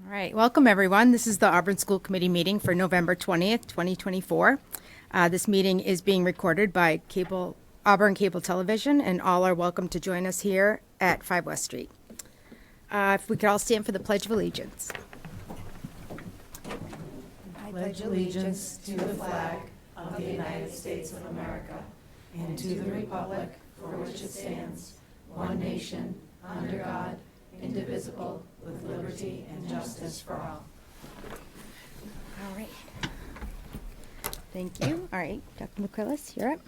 All right, welcome everyone. This is the Auburn School Committee meeting for November 20th, 2024. This meeting is being recorded by Auburn Cable Television, and all are welcome to join us here at 5 West Street. If we could all stand for the Pledge of Allegiance. I pledge allegiance to the flag of the United States of America and to the republic for which it stands, one nation, under God, indivisible, with liberty and justice for all. All right. Thank you. All right, Dr. McQuillis, you're up.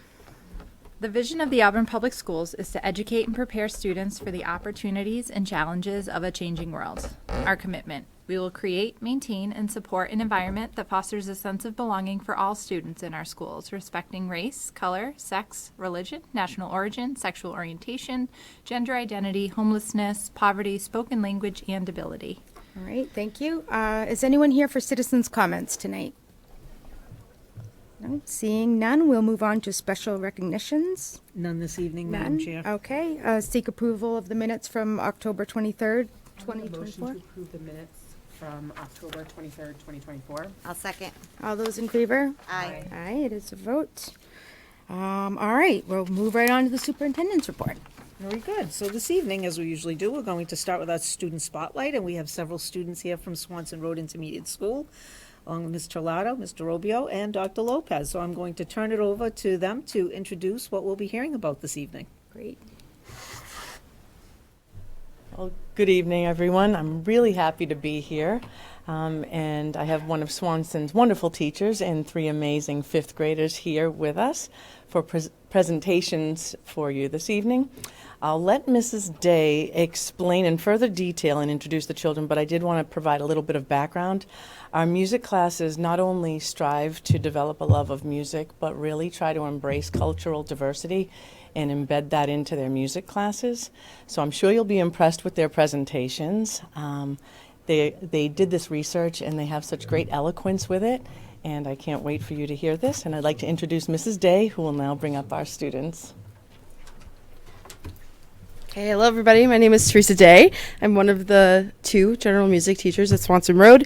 The vision of the Auburn Public Schools is to educate and prepare students for the opportunities and challenges of a changing world. Our commitment: we will create, maintain, and support an environment that fosters a sense of belonging for all students in our schools, respecting race, color, sex, religion, national origin, sexual orientation, gender identity, homelessness, poverty, spoken language, and ability. All right, thank you. Is anyone here for citizens' comments tonight? No, seeing none, we'll move on to special recognitions. None this evening, Madam None? Chair. Okay, seek approval of the minutes from October 23rd, I'll make a motion 2024. to approve the minutes from October 23rd, 2024. I'll second. All those in favor? Aye. Aye, it is a vote. All right, we'll move right on to the superintendent's report. Very good. So this evening, as we usually do, we're going to start with our student spotlight, and we have several students here from Swanson Road Intermediate School, along with Ms. Terlato, Mr. Robio, and Dr. Lopez. So I'm going to turn it over to them to introduce what we'll be hearing about this evening. Great. Well, good evening, everyone. I'm really happy to be here. And I have one of Swanson's wonderful teachers and three amazing fifth graders here with us for presentations for you this evening. I'll let Mrs. Day explain in further detail and introduce the children, but I did want to provide a little bit of background. Our music classes not only strive to develop a love of music, but really try to embrace cultural diversity and embed that into their music classes. So I'm sure you'll be impressed with their presentations. They did this research and they have such great eloquence with it, and I can't wait for you to hear this. And I'd like to introduce Mrs. Day, who will now bring up our students. Hey, hello everybody. My name is Teresa Day. I'm one of the two general music teachers at Swanson Road.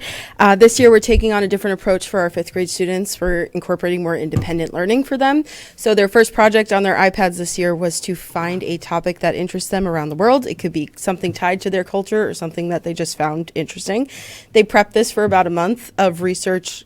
This year we're taking on a different approach for our fifth grade students. We're incorporating more independent learning for them. So their first project on their iPads this year was to find a topic that interests them around the world. It could be something tied to their culture or something that they just found interesting. They prepped this for about a month of research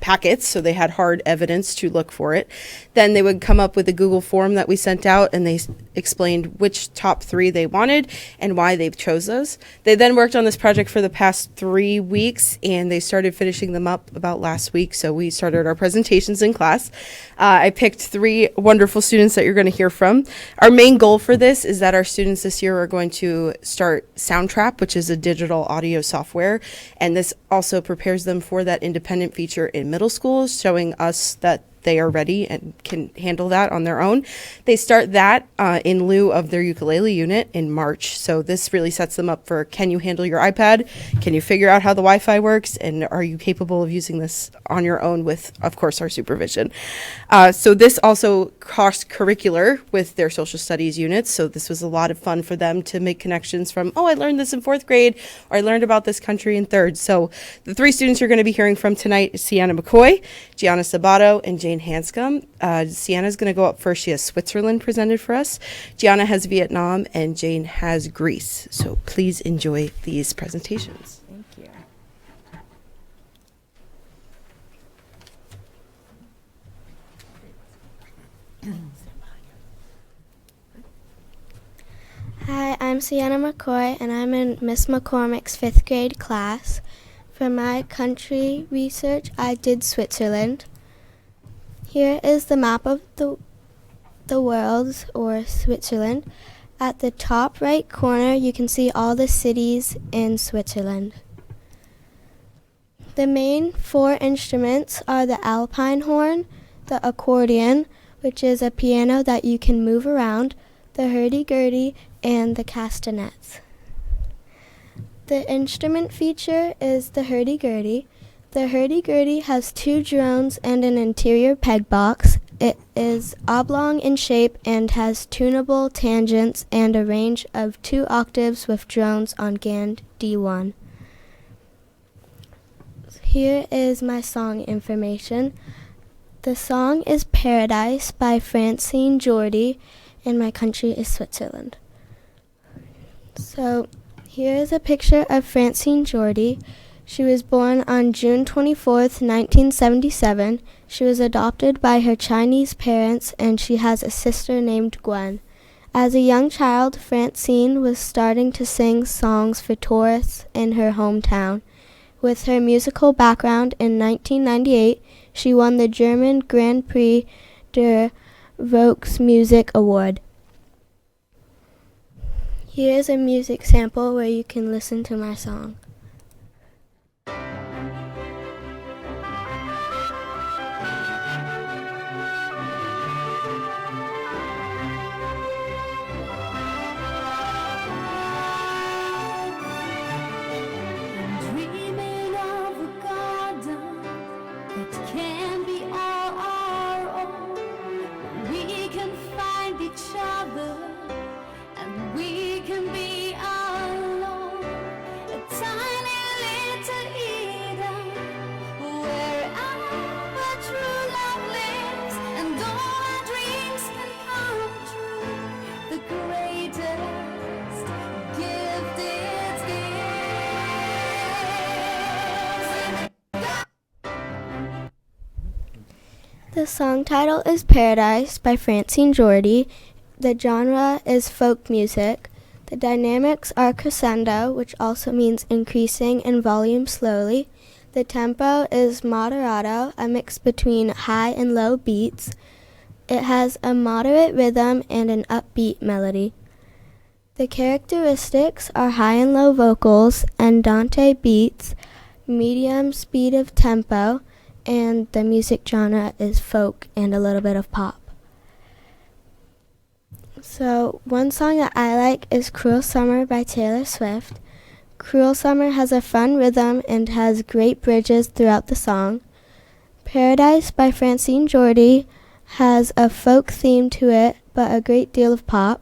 packets, so they had hard evidence to look for it. Then they would come up with a Google form that we sent out, and they explained which top three they wanted and why they chose those. They then worked on this project for the past 3 weeks, and they started finishing them up about last week, so we started our presentations in class. I picked three wonderful students that you're going to hear from. Our main goal for this is that our students this year are going to start Soundtrap, which is a digital audio software, and this also prepares them for that independent feature in middle school, showing us that they are ready and can handle that on their own. They start that in lieu of their ukulele unit in March. So this really sets them up for, can you handle your iPad? Can you figure out how the Wi-Fi works? And are you capable of using this on your own with, of course, our supervision? So this also cross-curricular with their social studies units. So this was a lot of fun for them to make connections from, oh, I learned this in fourth grade, or I learned about this country in third. So the three students you're going to be hearing from tonight is Sienna McCoy, Gianna Sabato, and Jane Hanscom. Sienna's going to go up first. She has Switzerland presented for us. Gianna has Vietnam, and Jane has Greece. So please enjoy these presentations. Thank you. Hi, I'm Sienna McCoy, and I'm in Miss McCormick's fifth grade class. For my country research, I did Switzerland. Here is the map of the world, or Switzerland. At the top right corner, you can see all the cities in Switzerland. The main four instruments are the alpine horn, the accordion, which is a piano that you can move around, the hurdy-gurdy, and the castanets. The instrument feature is the hurdy-gurdy. The hurdy-gurdy has two drones and an interior peg box. It is oblong in shape and has tunable tangents and a range of 2 octaves with drones on GAN D1. here is my song information. The song is Paradise by Francine Jordy, and my country is Switzerland. So here is a picture of Francine Jordy. She was born on June 24th, 1977. She was adopted by her Chinese parents, and she has a sister named Gwen. As a young child, Francine was starting to sing songs for tourists in her hometown. With her musical background in 1998, she won the German Grand Prix der Volksmusik Award. Here's a music sample where you can listen to my song. Dreaming of a garden that can be all our own. We can find each other and we can be alone. A tiny little Eden where our true love lives and all our dreams can come true. The greatest gift is gives. The song title is Paradise by Francine Jordy. The genre is folk music. The dynamics are crescendo, which also means increasing in volume slowly. The tempo is moderato, a mix between high and low beats. It has a moderate rhythm and an upbeat melody. The characteristics are high and low vocals, andante beats, medium speed of tempo, and the music genre is folk and a little bit of pop. So one song that I like is Cruel Summer by Taylor Swift. Cruel Summer has a fun rhythm and has great bridges throughout the song. Paradise by Francine Jordy has a folk theme to it, but a great deal of pop.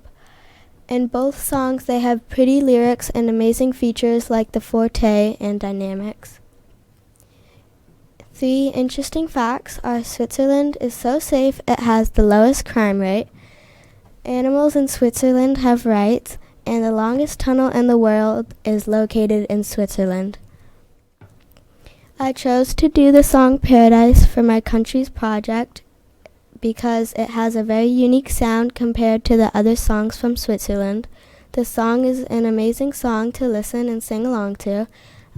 In both songs, they have pretty lyrics and amazing features like the forte and dynamics. 3 interesting facts are Switzerland is so safe it has the lowest crime rate. Animals in Switzerland have rights, and the longest tunnel in the world is located in Switzerland. I chose to do the song Paradise for my country's project because it has a very unique sound compared to the other songs from Switzerland. The song is an amazing song to listen and sing along to.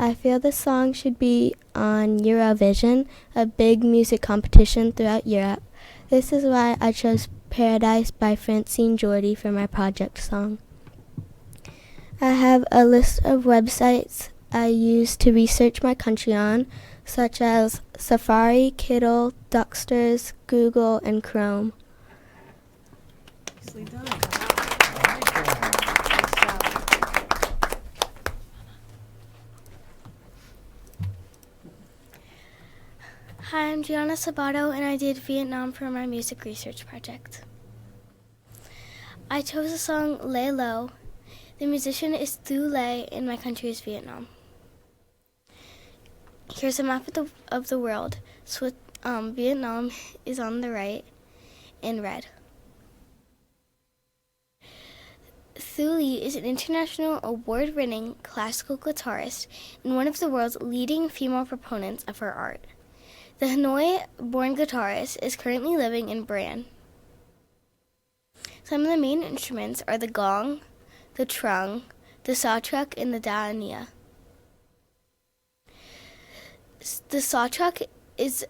I feel the song should be on Eurovision, a big music competition throughout Europe. This is why I chose Paradise by Francine Jordy for my project song. I have a list of websites I use to research my country on, such as Safari, Kiddle, Ducksters, Google, and Chrome. Nicely done. Hi, I'm Gianna Sabato, and I did Vietnam for my music research project. I chose the song Lay Low. The musician is Thu Le, and my country is Vietnam. Here's a map of the world. Vietnam is on the right in red. Thu Le is an international award-winning classical guitarist and one of the world's leading female proponents of her art. The Hanoi-born guitarist is currently living in Bran. Some of the main instruments are the gong, the trung, the sawtruck, and the da nia. The sawtruck is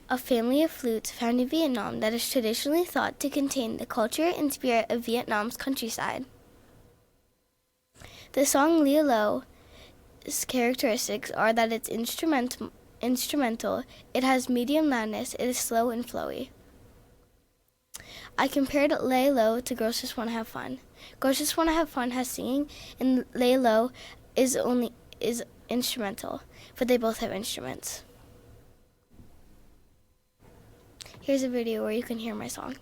a family of flutes found in Vietnam that is traditionally thought to contain the culture and spirit of Vietnam's countryside. The song Lea Lo's characteristics are that it's instrumental, it has medium loudness, it is slow and flowy. I compared Lay Low to Girls Just Wanna Have Fun. Girls Just Wanna Have Fun has singing, and Lay Low is instrumental, but they both have instruments. Here's a video where you can hear my song.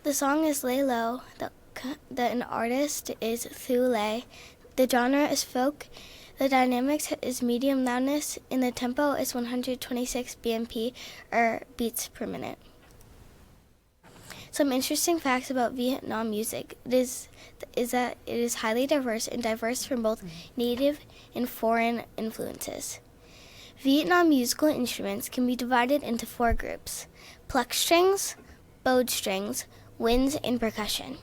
The song is Lay Low. An artist is Thu Lei. The genre is folk. The dynamics is medium loudness, and the tempo is 126 BPM or beats per minute. Some interesting facts about Vietnam music is that it is highly diverse and diverse from both native and foreign influences. Vietnam musical instruments can be divided into 4 groups: pluck strings, bowed strings, winds, and percussion.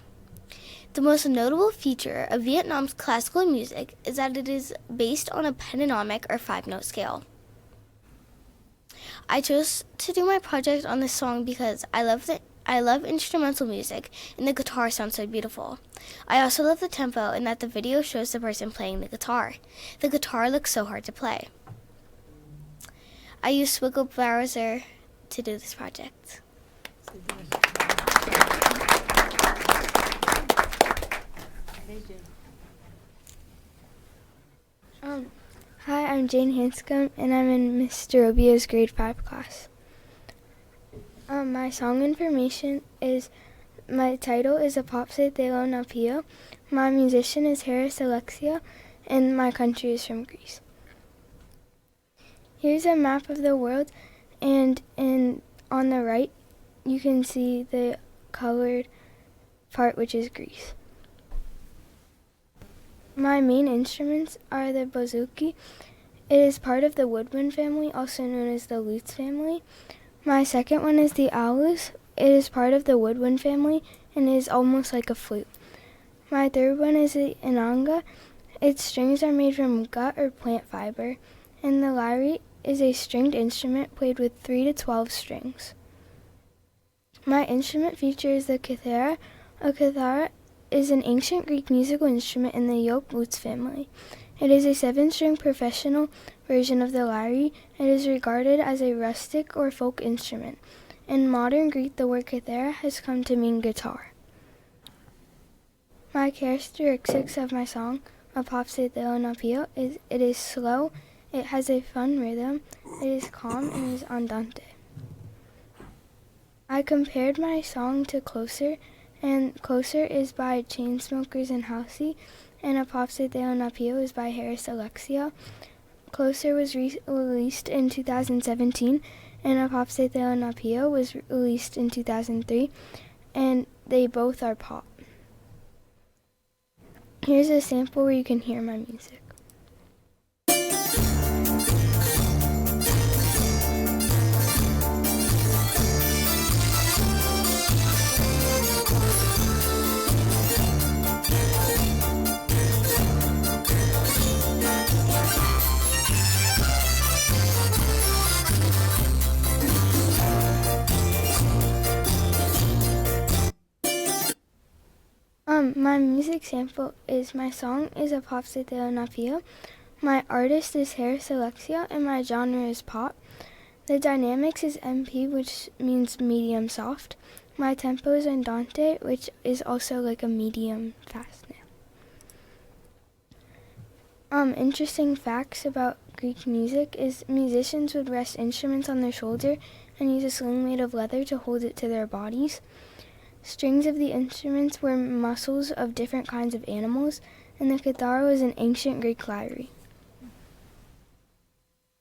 The most notable feature of Vietnam's classical music is that it is based on a pentatonic or 5-note scale. I chose to do my project on this song because I love instrumental music and the guitar sounds so beautiful. I also love the tempo and that the video shows the person playing the guitar. The guitar looks so hard to play. I used Swiggle Browser to do this project. Hi, I'm Jane Hanscom, and I'm in Mr. Robio's grade 5 class. My song information is, my title is Apopse de lo Napio, my musician is Harris Alexia, and my country is from Greece. Here's a map of the world, and on the right you can see the colored part, which is Greece. My main instruments are the bouzouki. It is part of the woodwind family, also known as the lutes family. My second one is the aulus. It is part of the woodwind family and is almost like a flute. My third one is the inanga. Its strings are made from gut or plant fiber. And the lyre is a stringed instrument played with 3 to 12 strings. My instrument feature is the kithara. A kithara is an ancient Greek musical instrument in the yoke lutes family. It is a 7-string professional version of the lyre. It is regarded as a rustic or folk instrument. In modern Greek, the word kithara has come to mean guitar. My characteristics of my song, Apopse de lo Napio, is it is slow, it has a fun rhythm, it is calm, and is andante. I compared my song to Closer, and Closer is by Chainsmokers and Halsey, and Apopse de lo Napio is by Harris Alexia. Closer was released in 2017, and Apopse de lo Napio was released in 2003, and they both are pop. Here's a sample where you can hear my music. My music sample is my song is Apopse de lo Napio. My artist is Harris Alexia, and my genre is pop. The dynamics is MP, which means medium soft. My tempo is andante, which is also like a medium fast now. Interesting facts about Greek music is musicians would rest instruments on their shoulder and use a sling made of leather to hold it to their bodies. Strings of the instruments were muscles of different kinds of animals, and the kithara was an ancient Greek lyre.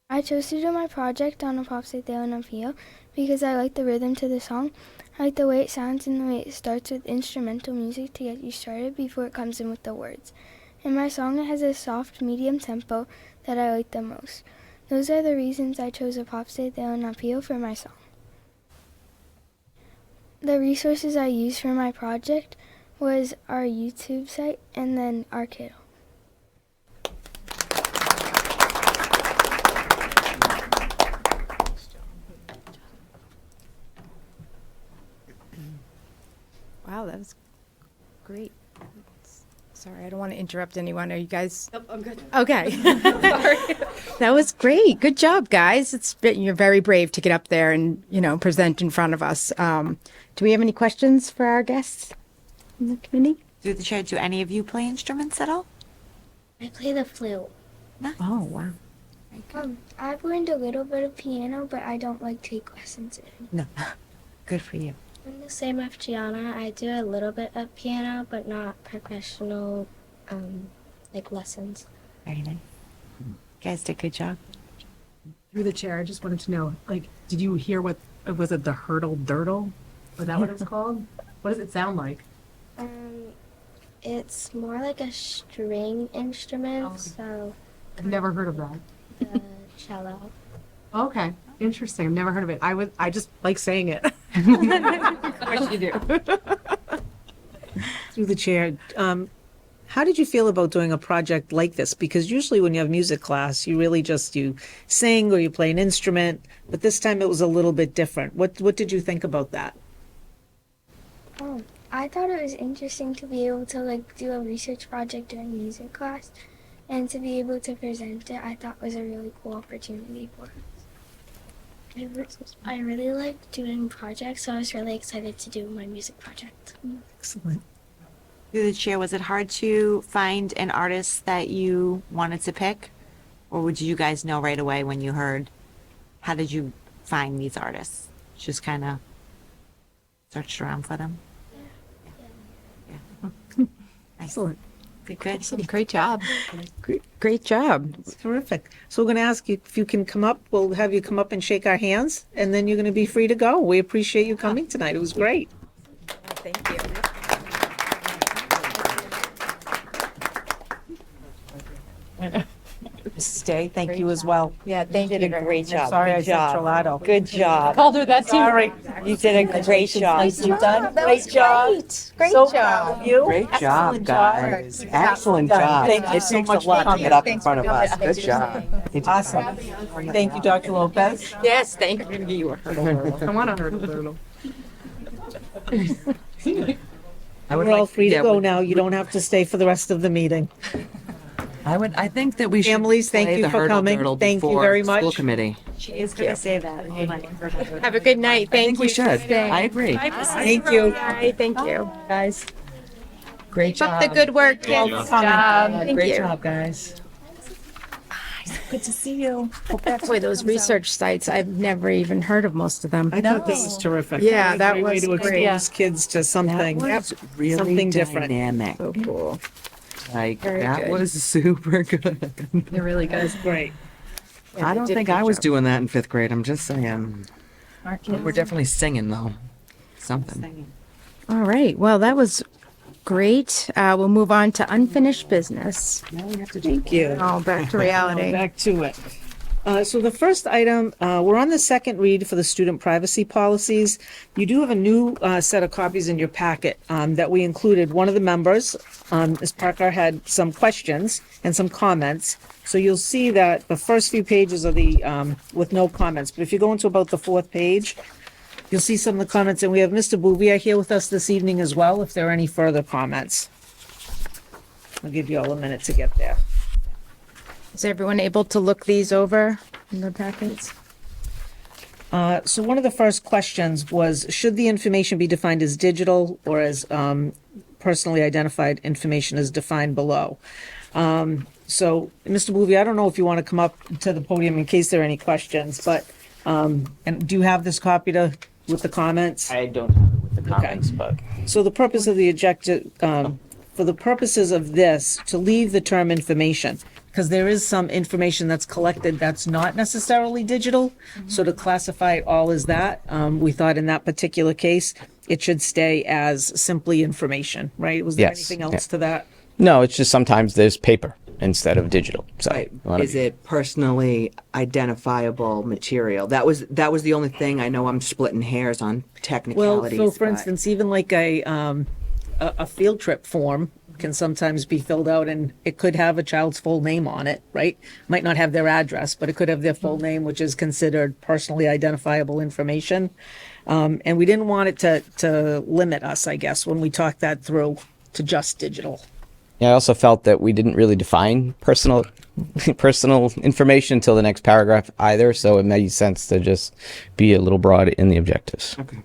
I chose to do my project on Apopse de lo Napio because I like the rhythm to the song. I like the way it sounds and the way it starts with instrumental music to get you started before it comes in with the words. In my song, it has a soft, medium tempo that I like the most. Those are the reasons I chose Apopse de lo Napio for my song. The resources I used for my project was our YouTube site and then our Kiddo. Wow, that was great. Sorry, I don't want to interrupt anyone. Are you guys? Nope, I'm good. Okay. That was great. Good job, guys. You're very brave to get up there and, present in front of us. Do we have any questions for our guests in the committee? Through the chair, do any of you play instruments at all? I play the flute. Oh, wow. I've learned a little bit of piano, but I don't take lessons in. No. Good for you. I'm the same as Gianna. I do a little bit of piano, but not professional, like lessons. Very nice. You guys did a good job. Through the chair, I just wanted to know, like, did you hear what, was it the hurdle durdle? Was that what it was called? What does it sound like? It's more like a string instrument, Okay. so I've never heard of that. the cello. Okay, interesting. I've never heard of it. I just like saying it. Of course you do. Through the chair, how did you feel about doing a project like this? Because usually when you have music class, you really just, you sing or you play an instrument, but this time it was a little bit different. What did you think about that? Oh, I thought it was interesting to be able to like do a research project during music class, and to be able to present it. I thought was a really cool opportunity for us. I really like doing projects, so I was really excited to do my music project. Excellent. Through the chair, was it hard to find an artist that you wanted to pick? Or would you guys know right away when you heard? How did you find these artists? Just kind of searched around for them? Yeah. Excellent. Good. Great job. Great job. Terrific. So we're going to ask you if you can come up. We'll have you come up and shake our hands, and then you're going to be free to go. We appreciate you coming tonight. It was great. Thank you. Mrs. Day, thank you as well. Yeah, thank You did a great job. Sorry I Good said job. Trolato. Good job. Called her that too. Sorry. You did a great job. Nicely done. Great job. Great So job. proud of you. Great job, Excellent guys. Excellent job. Thank you so much for coming. Get up in front of us. Good job. Awesome. Thank you, Dr. Lopez. Yes, thank you. I want to hurdle durdle. We're all free to go now. You don't have to stay for the rest of the meeting. I think that we should Families, thank play you the for hurdle coming. durdle Thank you before very much. School committee. She is going to say that. Have a good night. I Thank think you. we should. I agree. Thank you. Bye. Thank you. Guys. Great Keep up the good work, kids. Thank Great you. job, guys. Good to see you. Boy, those research sites, I've never even heard of most of them. I thought this was terrific. Yeah, that Great way was to great. expose kids to something. Really Something different. dynamic. So cool. Like, Very that good. was super good. They're really good. That's great. I don't did a think good I was job. doing that in 5th grade. I'm just saying. We're definitely singing, though. Something. All right. Well, that was great. We'll move on to unfinished business. Thank you. Oh, back to reality. Back to it. So the first item, we're on the second read for the student privacy policies. You do have a new set of copies in your packet that we included. One of the members, Ms. Parker, had some questions and some comments. So you'll see that the first few pages are the with no comments. But if you go into about the 4th page, you'll see some of the comments. And we have Mr. Bouvier here with us this evening as well, if there are any further comments. I'll give you all a minute to get there. Is everyone able to look these over in their packets? So one of the first questions was, should the information be defined as digital or as personally identified information as defined below? So, Mr. Bouvier, I don't know if you want to come up to the podium in case there are any questions, but, and do you have this copy with the comments? I don't have it with the comments, but. So the purpose of the objective, for the purposes of this, to leave the term information, because there is some information that's collected that's not necessarily digital. So to classify it all as that, we thought in that particular case, it should stay as simply information, right? Was there Yes, anything else to that? No, it's just sometimes there's paper instead of digital. So Right. you wanna Is be- it personally identifiable material? That was the only thing. I know I'm splitting hairs on Well, technicalities. so for but- instance, even like a field trip form can sometimes be filled out and it could have a child's full name on it, right? Might not have their address, but it could have their full name, which is considered personally identifiable information. And we didn't want it to limit us, I guess, when we talked that through to just digital. Yeah, I also felt that we didn't really define personal information until the next paragraph either, so it made sense to just be a little broad in the objectives. Okay.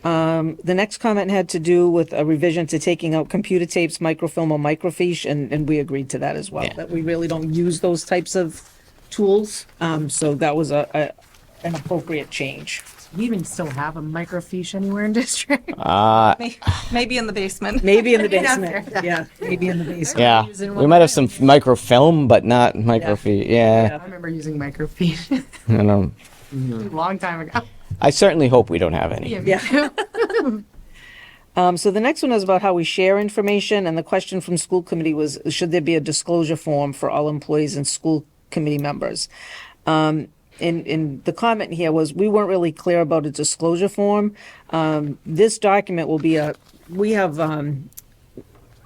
The next comment had to do with a revision to taking out computer tapes, microfilm, or microfiche, and we agreed to that as well, Yeah. that we really don't use those types of tools. So that was an appropriate change. we even still have a microfiche anywhere in district? Maybe in the basement. Maybe in the basement. Yeah, maybe in the basement. Yeah, Using we one might have some microfilm, but not microfiche. Yeah, I remember using microfiche I don't. a long time ago. I certainly hope we don't have any. Yeah. So the next one is about how we share information, and the question from school committee was, should there be a disclosure form for all employees and school committee members? In the comment here was, we weren't really clear about a disclosure form. This document will be we have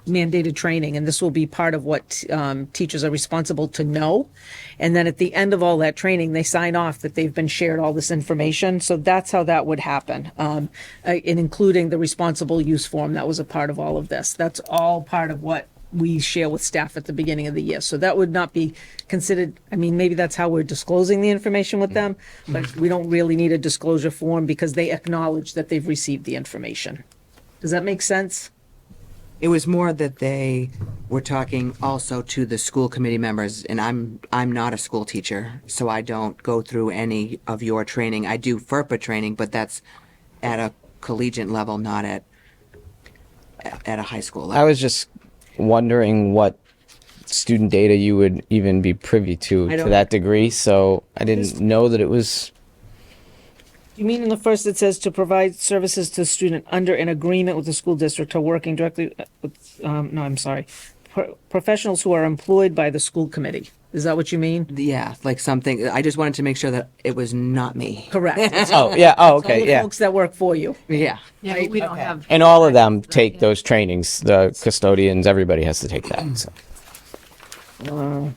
mandated training, and this will be part of what teachers are responsible to know. And then at the end of all that training, they sign off that they've been shared all this information. So that's how that would happen, including the responsible use form that was a part of all of this. That's all part of what we share with staff at the beginning of the year. So that would not be considered, I mean, maybe that's how we're disclosing the information with them, but we don't really need a disclosure form because they acknowledge that they've received the information. Does that make sense? It was more that they were talking also to the school committee members, and I'm not a school teacher, so I don't go through any of your training. I do FERPA training, but that's at a collegiate level, not at a high school level. I was just wondering what student data you would even be privy to don't- that degree. So I didn't know that it was. You mean in the first it says to provide services to the student under an agreement with the school district or working directly with, no, I'm sorry, professionals who are employed by the school committee. Is that what you mean? Yeah, like something, I just wanted to make sure that it was not me. Correct. Oh yeah. Oh All okay. the Yeah. folks that work for you. Yeah. Yeah, but we don't have. And all of them take those trainings. The custodians, everybody has to take that. So.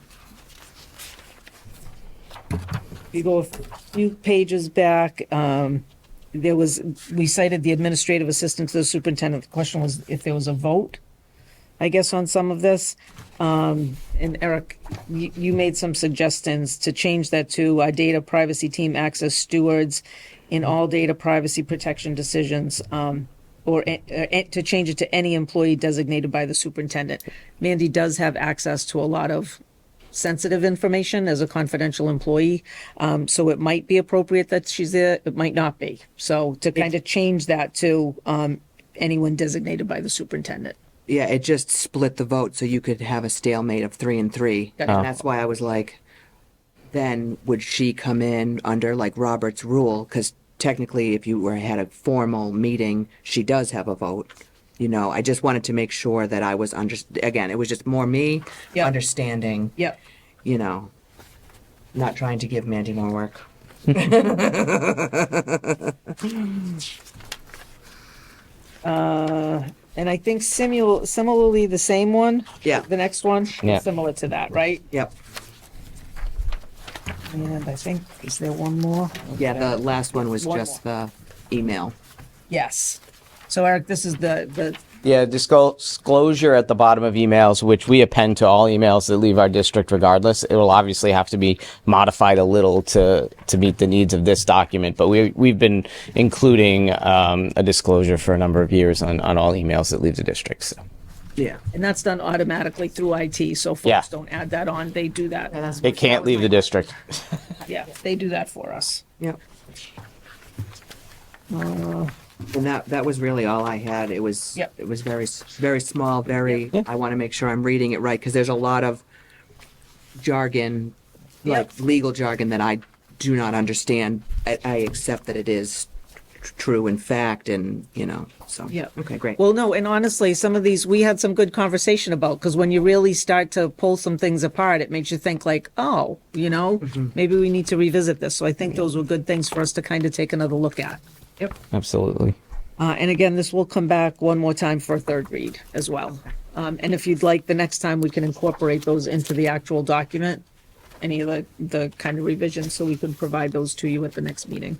You go a few pages back, we cited the administrative assistant to the superintendent. The question was if there was a vote, I guess, on some of this. And Eric, you made some suggestions to change that to our data privacy team access stewards in all data privacy protection decisions, or to change it to any employee designated by the superintendent. Mandy does have access to a lot of sensitive information as a confidential employee, so it might be appropriate that she's there, it might not be. So to kind of change that to anyone designated by the superintendent. Yeah, it just split the vote so you could have a stalemate of 3 and 3. Gotcha. And that's why I was like, then would she come in under like Robert's rule? Because technically, if you had a formal meeting, she does have a vote. You know, I just wanted to make sure that I was again, it was just more me Yep. understanding, Yep. you know, not trying to give Mandy more work. And I think similarly the same one. Yeah. The next one. Yeah. Similar to that, right? Yep. And I think, is there one more? Yeah, the last one was One just the email. Yes. So Eric, this is the Yeah, disclosure at the bottom of emails, which we append to all emails that leave our district regardless. It will obviously have to be modified a little to meet the needs of this document, but we've been including a disclosure for a number of years on all emails that leave the district. So. Yeah. and that's done automatically through IT, so folks Yeah. don't add that on, they do that. It can't leave the district. Yeah, they do that for us. Yep. And that was really all I had. It was Yep. it was very small. I want to make sure I'm reading it right because there's a lot of jargon, like Yep. legal jargon that I do not understand. I accept that it is true in fact, and you know. So Yep. okay, great. Well, no, and honestly, some of these, we had some good conversation about, because when you really start to pull some things apart, it makes you think like, oh, you know, maybe we need to revisit this. So I think those were good things for us to kind of take another look at. Absolutely. And again, this will come back one more time for a third read as well. And if you'd like, the next time we can incorporate those into the actual document, any of the kind of revisions, so we can provide those to you at the next meeting.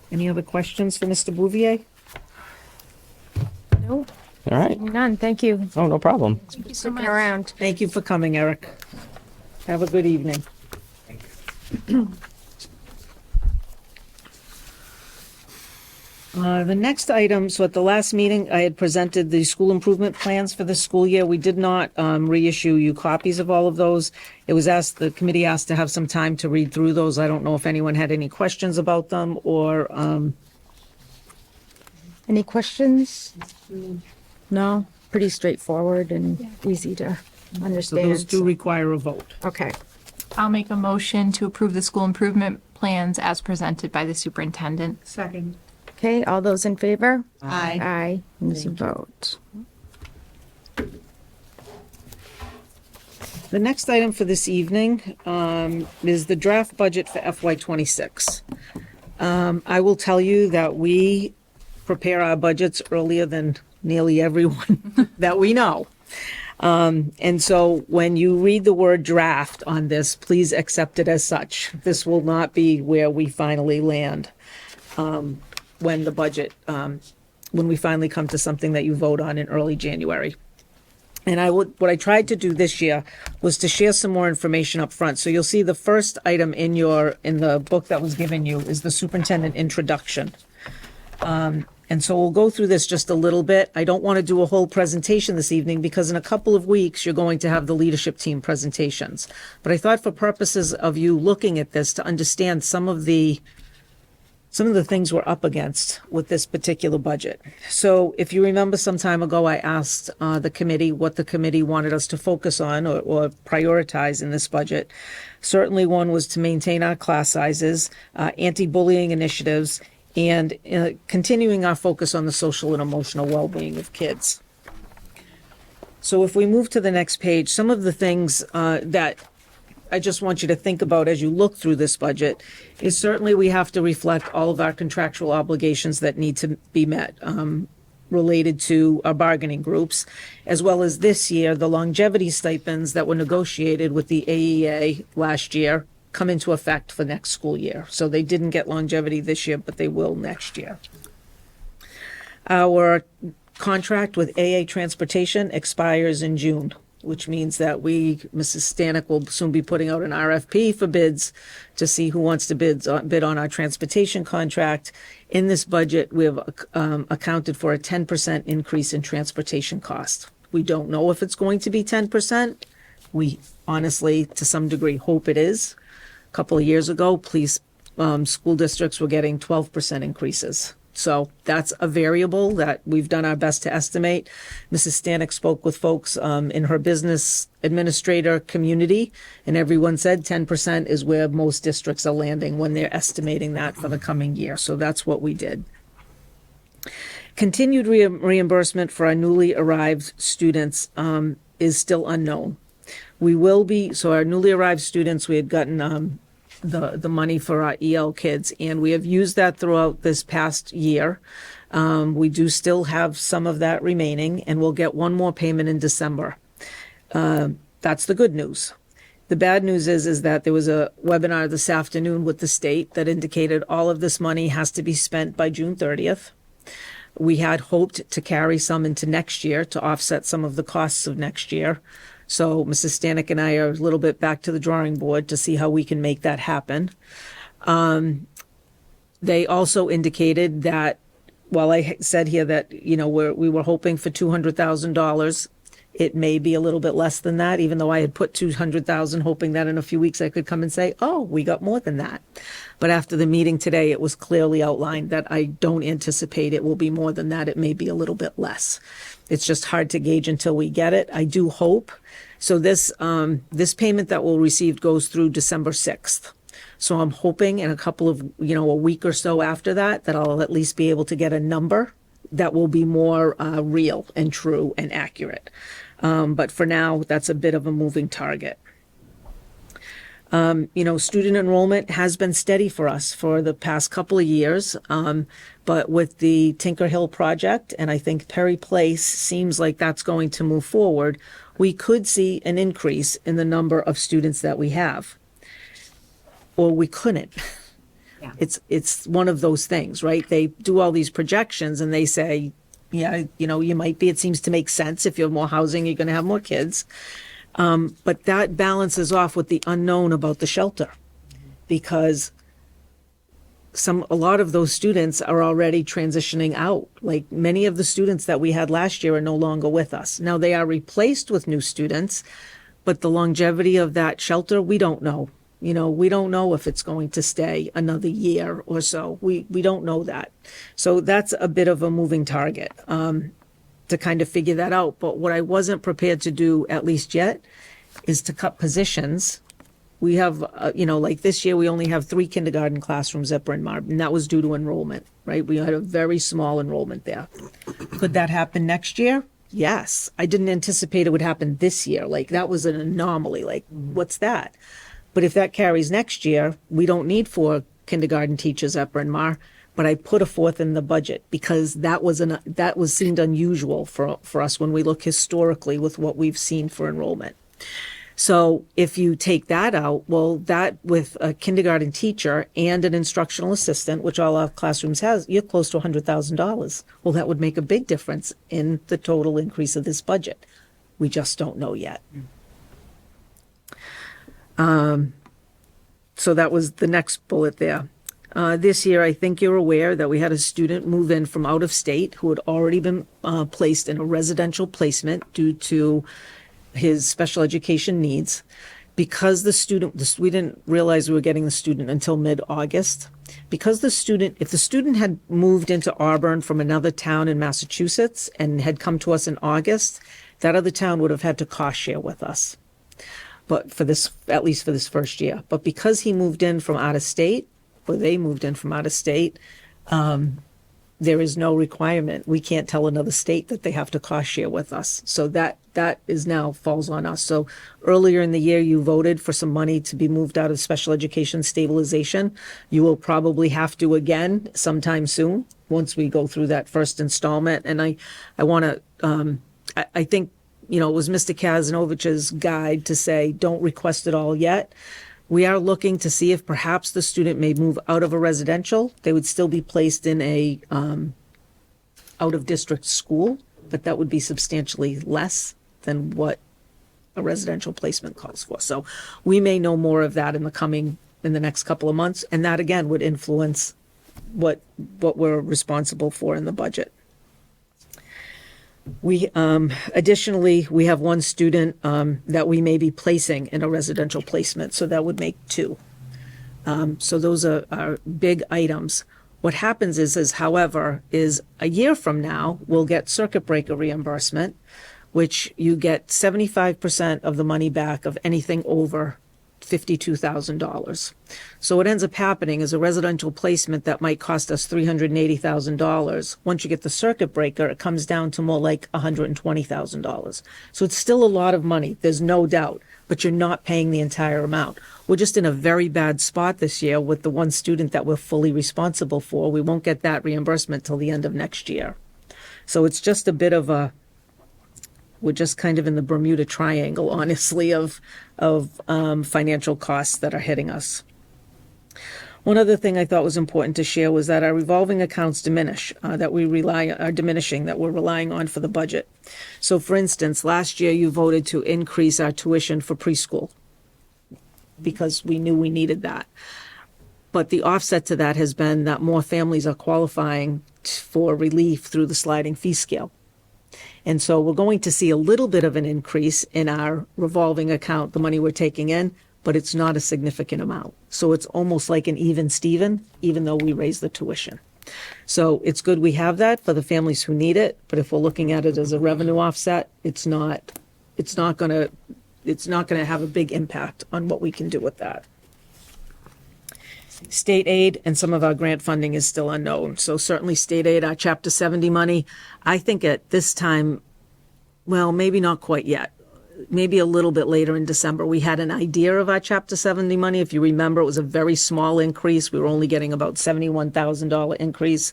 Any other questions for Mr. Bouvier? No, All right. none. Thank you. Oh, no problem. Thank you so much. Around. Thank you for coming, Eric. Have a good evening. The next item, so at the last meeting, I had presented the school improvement plans for the school year. We did not reissue you copies of all of those. It was asked, the committee asked to have some time to read through those. I don't know if anyone had any questions about them or, Any questions? No? Pretty straightforward and easy to so understand. those do require a vote. Okay. I'll make a motion to approve the school improvement plans as presented by the superintendent. Second. Okay, all those in favor? Aye. Aye. Needs a vote. The next item for this evening is the draft budget for FY '26. I will tell you that we prepare our budgets earlier than nearly everyone that we know. And so when you read the word draft on this, please accept it as such. This will not be where we finally land when the budget, when we finally come to something that you vote on in early January. And what I tried to do this year was to share some more information up front. So you'll see the first item in the book that was given you is the superintendent introduction. And so we'll go through this just a little bit. I don't want to do a whole presentation this evening because in a couple of weeks, you're going to have the leadership team presentations. But I thought for purposes of you looking at this to understand some of the things we're up against with this particular budget. So if you remember some time ago, I asked the committee what the committee wanted us to focus on or prioritize in this budget. Certainly one was to maintain our class sizes, anti-bullying initiatives, and continuing our focus on the social and emotional well-being of kids. So if we move to the next page, some of the things that I just want you to think about as you look through this budget is certainly we have to reflect all of our contractual obligations that need to be met related to our bargaining groups, as well as this year, the longevity stipends that were negotiated with the AEA last year come into effect for next school year. So they didn't get longevity this year, but they will next year. Our contract with AA Transportation expires in June, which means that Mrs. Stanek will soon be putting out an RFP for bids to see who wants to bid on our transportation contract. In this budget, we have accounted for a 10% increase in transportation cost. We don't know if it's going to be 10%. We honestly, to some degree, hope it is. A couple of years ago, school districts were getting 12% increases. So that's a variable that we've done our best to estimate. Mrs. Stanek spoke with folks in her business administrator community, and everyone said 10% is where most districts are landing when they're estimating that for the coming year. So that's what we did. Continued reimbursement for our newly arrived students is still unknown. So our newly arrived students, we had gotten the money for our EL kids, and we have used that throughout this past year. We do still have some of that remaining, and we'll get one more payment in December. That's the good news. The bad news is that there was a webinar this afternoon with the state that indicated all of this money has to be spent by June 30th. We had hoped to carry some into next year to offset some of the costs of next year. So Mrs. Stanek and I are a little bit back to the drawing board to see how we can make that happen. They also indicated that, while I said here that, we were hoping for $200,000, it may be a little bit less than that, even though I had put $200,000, hoping that in a few weeks I could come and say, oh, we got more than that. But after the meeting today, it was clearly outlined that I don't anticipate it will be more than that. It may be a little bit less. It's just hard to gauge until we get it. I do hope. So this payment that we'll receive goes through December 6th. So I'm hoping in a couple of, a week or so after that I'll at least be able to get a number that will be more real and true and accurate. But for now, that's a bit of a moving target. Student enrollment has been steady for us for the past couple of years. But with the Tinker Hill project, and I think Perry Place seems like that's going to move forward, we could see an increase in the number of students that we have. Or we couldn't. Yeah. It's one of those things, right? They do all these projections and they say, yeah, you might be, it seems to make sense. If you have more housing, you're going to have more kids. But that balances off with the unknown about the shelter, because a lot of those students are already transitioning out. Like many of the students that we had last year are no longer with us. Now they are replaced with new students, but the longevity of that shelter, we don't know. You know, we don't know if it's going to stay another year or so. We don't know that. So that's a bit of a moving target to kind of figure that out. But what I wasn't prepared to do, at least yet, is to cut positions. We have, like this year, we only have 3 kindergarten classrooms at Bryn Mawr, and that was due to enrollment, right? We had a very small enrollment there. Could that happen next year? Yes. I didn't anticipate it would happen this year. Like, that was an anomaly. Like, what's that? But if that carries next year, we don't need 4 kindergarten teachers at Bryn Mawr. But I put a 4th in the budget because that was seemed unusual for us when we look historically with what we've seen for enrollment. So if you take that out, well, that with a kindergarten teacher and an instructional assistant, which all our classrooms has, you're close to $100,000. Well, that would make a big difference in the total increase of this budget. We just don't know yet. So that was the next bullet there. This year, I think you're aware that we had a student move in from out of state who had already been placed in a residential placement due to his special education needs. Because we didn't realize we were getting the student until mid-August. Because if the student had moved into Auburn from another town in Massachusetts and had come to us in August, that other town would have had to cost share with us. But at least for this first year. But because he moved in from out of state, or they moved in from out of state, there is no requirement. We can't tell another state that they have to cost share with us. So that is now falls on us. So earlier in the year, you voted for some money to be moved out of special education stabilization. You will probably have to again sometime soon once we go through that first installment. And I want to, I think, it was Mr. Kazanovich's guide to say, don't request it all yet. We are looking to see if perhaps the student may move out of a residential. They would still be placed in a out-of-district school, but that would be substantially less than what a residential placement calls for. So we may know more of that in the next couple of months, and that again would influence what we're responsible for in the budget. We additionally, we have 1 student that we may be placing in a residential placement, so that would make 2. So those are big items. What happens is however, a year from now, we'll get circuit breaker reimbursement, which you get 75% of the money back of anything over $52,000. So what ends up happening is a residential placement that might cost us $380,000. Once you get the circuit breaker, it comes down to more like $120,000. So it's still a lot of money, there's no doubt, but you're not paying the entire amount. We're just in a very bad spot this year with the 1 student that we're fully responsible for. We won't get that reimbursement till the end of next year. So it's just a bit of we're just kind of in the Bermuda Triangle, honestly, of financial costs that are hitting us. One other thing I thought was important to share was that our revolving accounts are diminishing, that we're relying on for the budget. So for instance, last year you voted to increase our tuition for preschool because we knew we needed that. But the offset to that has been that more families are qualifying for relief through the sliding fee scale. And so we're going to see a little bit of an increase in our revolving account, the money we're taking in, but it's not a significant amount. So it's almost like an even Steven, even though we raise the tuition. So it's good we have that for the families who need it, but if we're looking at it as a revenue offset, it's not going to have a big impact on what we can do with that. State aid and some of our grant funding is still unknown. So certainly state aid, our Chapter 70 money, I think at this time, well, maybe not quite yet. Maybe a little bit later in December, we had an idea of our Chapter 70 money. If you remember, it was a very small increase. We were only getting about $71,000 increase.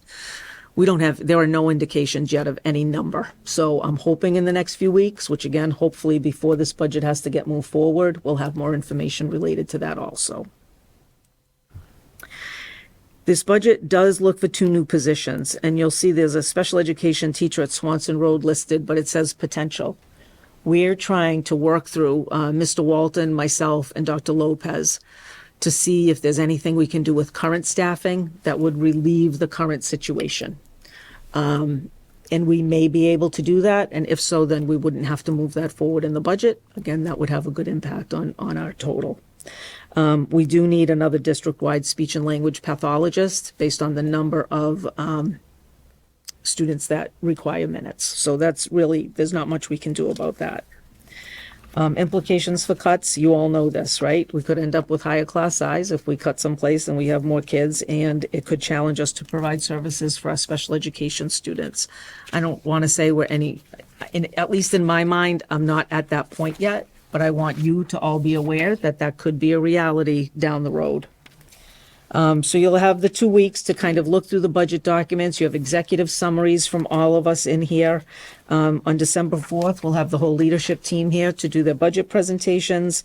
There are no indications yet of any number. So I'm hoping in the next few weeks, which again, hopefully before this budget has to get moved forward, we'll have more information related to that also. This budget does look for 2 new positions, and you'll see there's a special education teacher at Swanson Road listed, but it says potential. We're trying to work through Mr. Walton, myself, and Dr. Lopez to see if there's anything we can do with current staffing that would relieve the current situation. And we may be able to do that, and if so, then we wouldn't have to move that forward in the budget. Again, that would have a good impact on our total. We do need another district-wide speech and language pathologist based on the number of students that require minutes. So that's really, there's not much we can do about that. Implications for cuts, you all know this, right? We could end up with higher class size if we cut someplace and we have more kids, and it could challenge us to provide services for our special education students. I don't want to say we're at least in my mind, I'm not at that point yet, but I want you to all be aware that that could be a reality down the road. So you'll have the 2 weeks to kind of look through the budget documents. You have executive summaries from all of us in here. On December 4th, we'll have the whole leadership team here to do their budget presentations.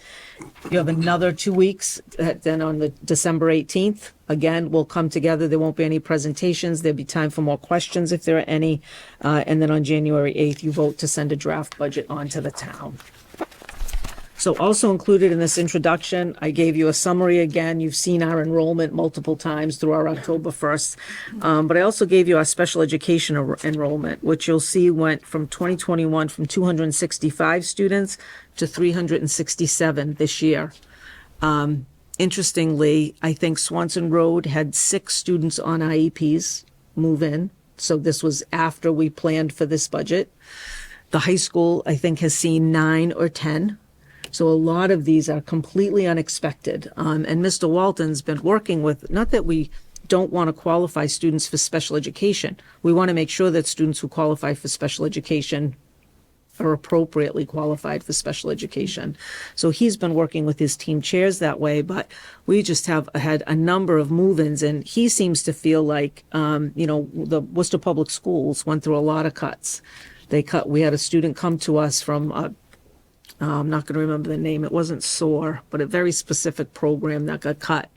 You have another 2 weeks. Then on the December 18th, again, we'll come together. There won't be any presentations. There'll be time for more questions if there are any. And then on January 8th, you vote to send a draft budget on to the town. So also included in this introduction, I gave you a summary again. You've seen our enrollment multiple times through our October 1st. But I also gave you our special education enrollment, which you'll see went from 2021 from 265 students to 367 this year. Interestingly, I think Swanson Road had 6 students on IEPs move in. So this was after we planned for this budget. The high school, I think, has seen 9 or 10. So a lot of these are completely unexpected. And Mr. Walton's been working with, not that we don't want to qualify students for special education. We want to make sure that students who qualify for special education are appropriately qualified for special education. So he's been working with his team chairs that way, but we just have had a number of move-ins, and he seems to feel like, the Worcester Public Schools went through a lot of cuts. We had a student come to us from I'm not going to remember the name. It wasn't SOAR, but a very specific program that got cut.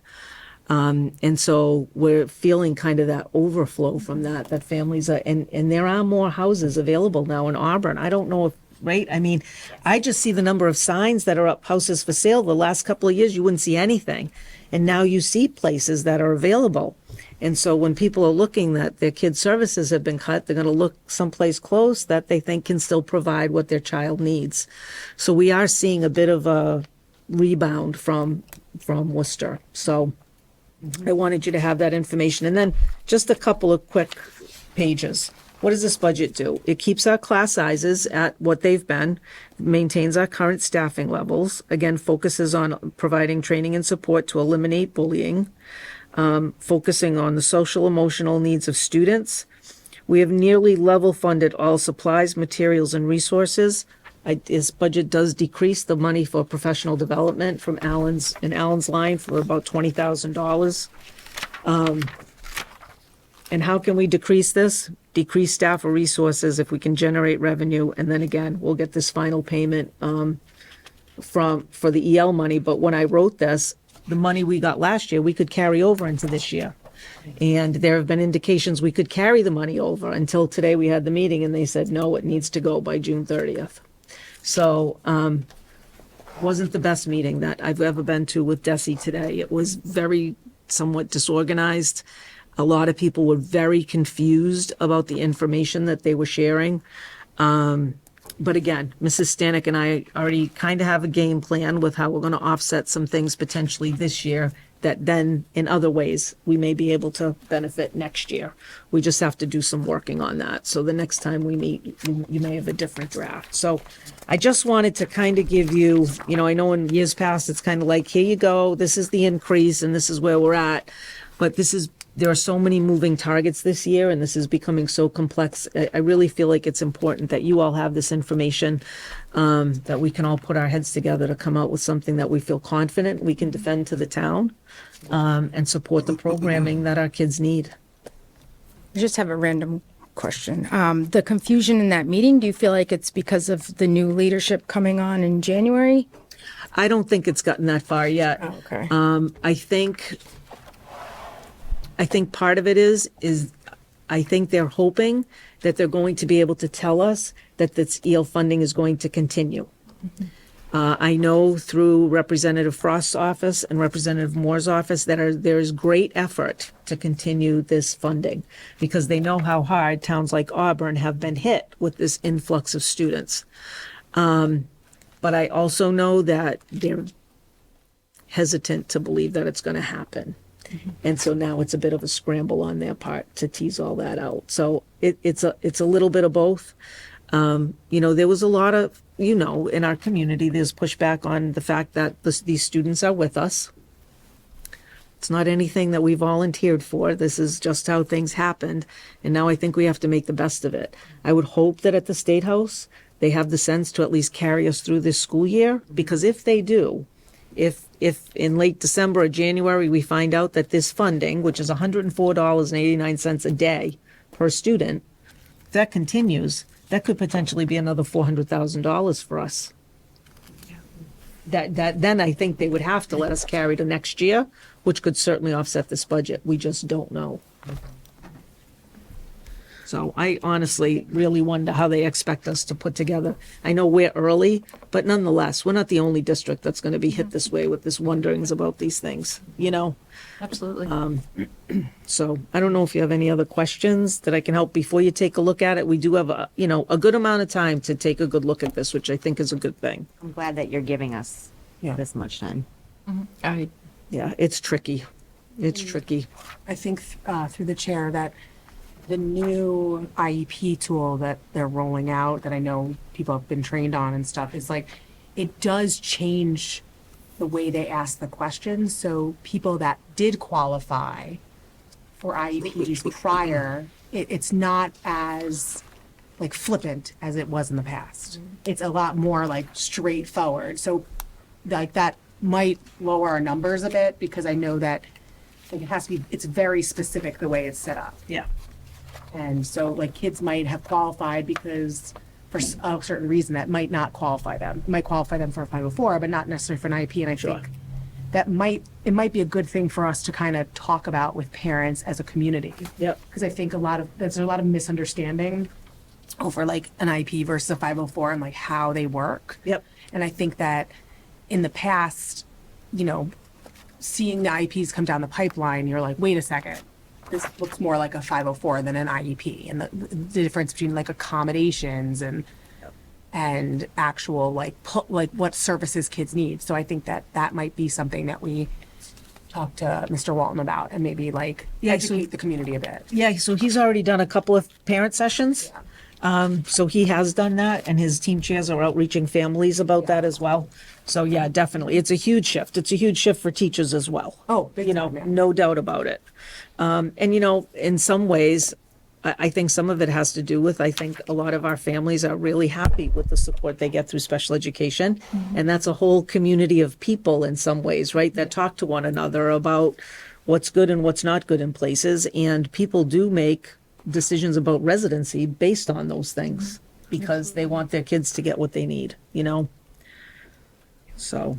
And so we're feeling kind of that overflow from that families are, and there are more houses available now in Auburn. I don't know if, right? I mean, I just see the number of signs that are up, houses for sale. The last couple of years, you wouldn't see anything. And now you see places that are available. And so when people are looking that their kids' services have been cut, they're going to look someplace close that they think can still provide what their child needs. So we are seeing a bit of a rebound from Worcester. So I wanted you to have that information. And then just a couple of quick pages. What does this budget do? It keeps our class sizes at what they've been, maintains our current staffing levels, again, focuses on providing training and support to eliminate bullying, focusing on the social emotional needs of students. We have nearly level funded all supplies, materials, and resources. This budget does decrease the money for professional development from Allen's line for about $20,000. And how can we decrease this? Decrease staff or resources if we can generate revenue. And then again, we'll get this final payment for the EL money. But when I wrote this, the money we got last year, we could carry over into this year. And there have been indications we could carry the money over until today we had the meeting and they said, no, it needs to go by June 30th. So wasn't the best meeting that I've ever been to with DESE today. It was very somewhat disorganized. A lot of people were very confused about the information that they were sharing. But again, Mrs. Stanek and I already kind of have a game plan with how we're going to offset some things potentially this year that then in other ways we may be able to benefit next year. We just have to do some working on that. So the next time we meet, you may have a different draft. So I just wanted to kind of give you, I know in years past, it's kind of like, here you go, this is the increase and this is where we're at. But there are so many moving targets this year, and this is becoming so complex. I really feel like it's important that you all have this information, that we can all put our heads together to come out with something that we feel confident we can defend to the town, and support the programming that our kids need. I just have a random question. The confusion in that meeting, do you feel like it's because of the new leadership coming on in January? I don't think it's gotten that far yet. Oh, okay. I think part of it is I think they're hoping that they're going to be able to tell us that this EL funding is going to continue. I know through Representative Frost's office and Representative Moore's office that there is great effort to continue this funding because they know how hard towns like Auburn have been hit with this influx of students. But I also know that they're hesitant to believe that it's going to happen. And so now it's a bit of a scramble on their part to tease all that out. So it's a little bit of both. There was a lot of, in our community, there's pushback on the fact that these students are with us. It's not anything that we volunteered for. This is just how things happened. And now I think we have to make the best of it. I would hope that at the State House, they have the sense to at least carry us through this school year, because if they do, if in late December or January we find out that this funding, which is $104.89 a day per student, if that continues, that could potentially be another $400,000 for us. That then I think they would have to let us carry to next year, which could certainly offset this budget. We just don't know. So I honestly really wonder how they expect us to put together. I know we're early, but nonetheless, we're not the only district that's going to be hit this way with this wonderings about these things, Absolutely. So I don't know if you have any other questions that I can help before you take a look at it. We do have a good amount of time to take a good look at this, which I think is a good thing. I'm glad that you're giving us this much time. Yeah, it's tricky. It's tricky. I think through the chair that the new IEP tool that they're rolling out, that I know people have been trained on and stuff, is like, it does change the way they ask the questions. So people that did qualify for IEPs prior, it's not as like flippant as it was in the past. It's a lot more like straightforward. So like that might lower our numbers a bit, because I know that like, it's very specific the way it's set up. Yeah. And so like kids might have qualified because for a certain reason that might not qualify them. It might qualify them for a 504, but not necessarily for an IEP. And I think that it might be a good thing for us to kind of talk about with parents as a community. Yep. Because I think there's a lot of misunderstanding over like an IEP versus a 504 and like how they work. Yep. And I think that in the past, seeing the IEPs come down the pipeline, you're like, wait a second, this looks more like a 504 than an IEP, and the difference between like accommodations and actual like what services kids need. So I think that might be something that we talk to Mr. Walton about and maybe like educate the community a bit. Yeah, so he's already done a couple of parent sessions. So he has done that, and his team chairs are outreaching families about that as well. So yeah, definitely. It's a huge shift. It's a huge shift for teachers as well. Oh, big time, yeah. No doubt about it. And in some ways, I think some of it has to do with, I think a lot of our families are really happy with the support they get through special education. And that's a whole community of people in some ways, right? That talk to one another about what's good and what's not good in places. And people do make decisions about residency based on those things because they want their kids to get what they need, So.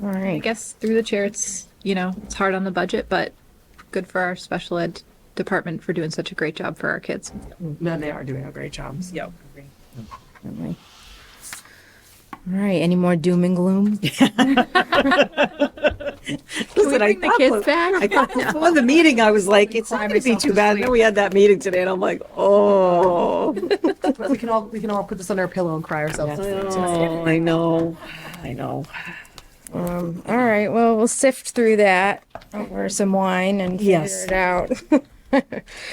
All I right. guess through the chair, it's hard on the budget, but good for our special ed department for doing such a great job for our kids. No, they are doing a great job. Yep. All right. Any more doom and gloom? Listen, bring the kids back? I thought before the meeting, I was like, it's not going to be too bad. And then we had that meeting today, and I'm like, oh. But we can all put this under our pillow and cry ourselves. Oh, I know. All right. Well, we'll sift through that over some wine and figure Yes. it out.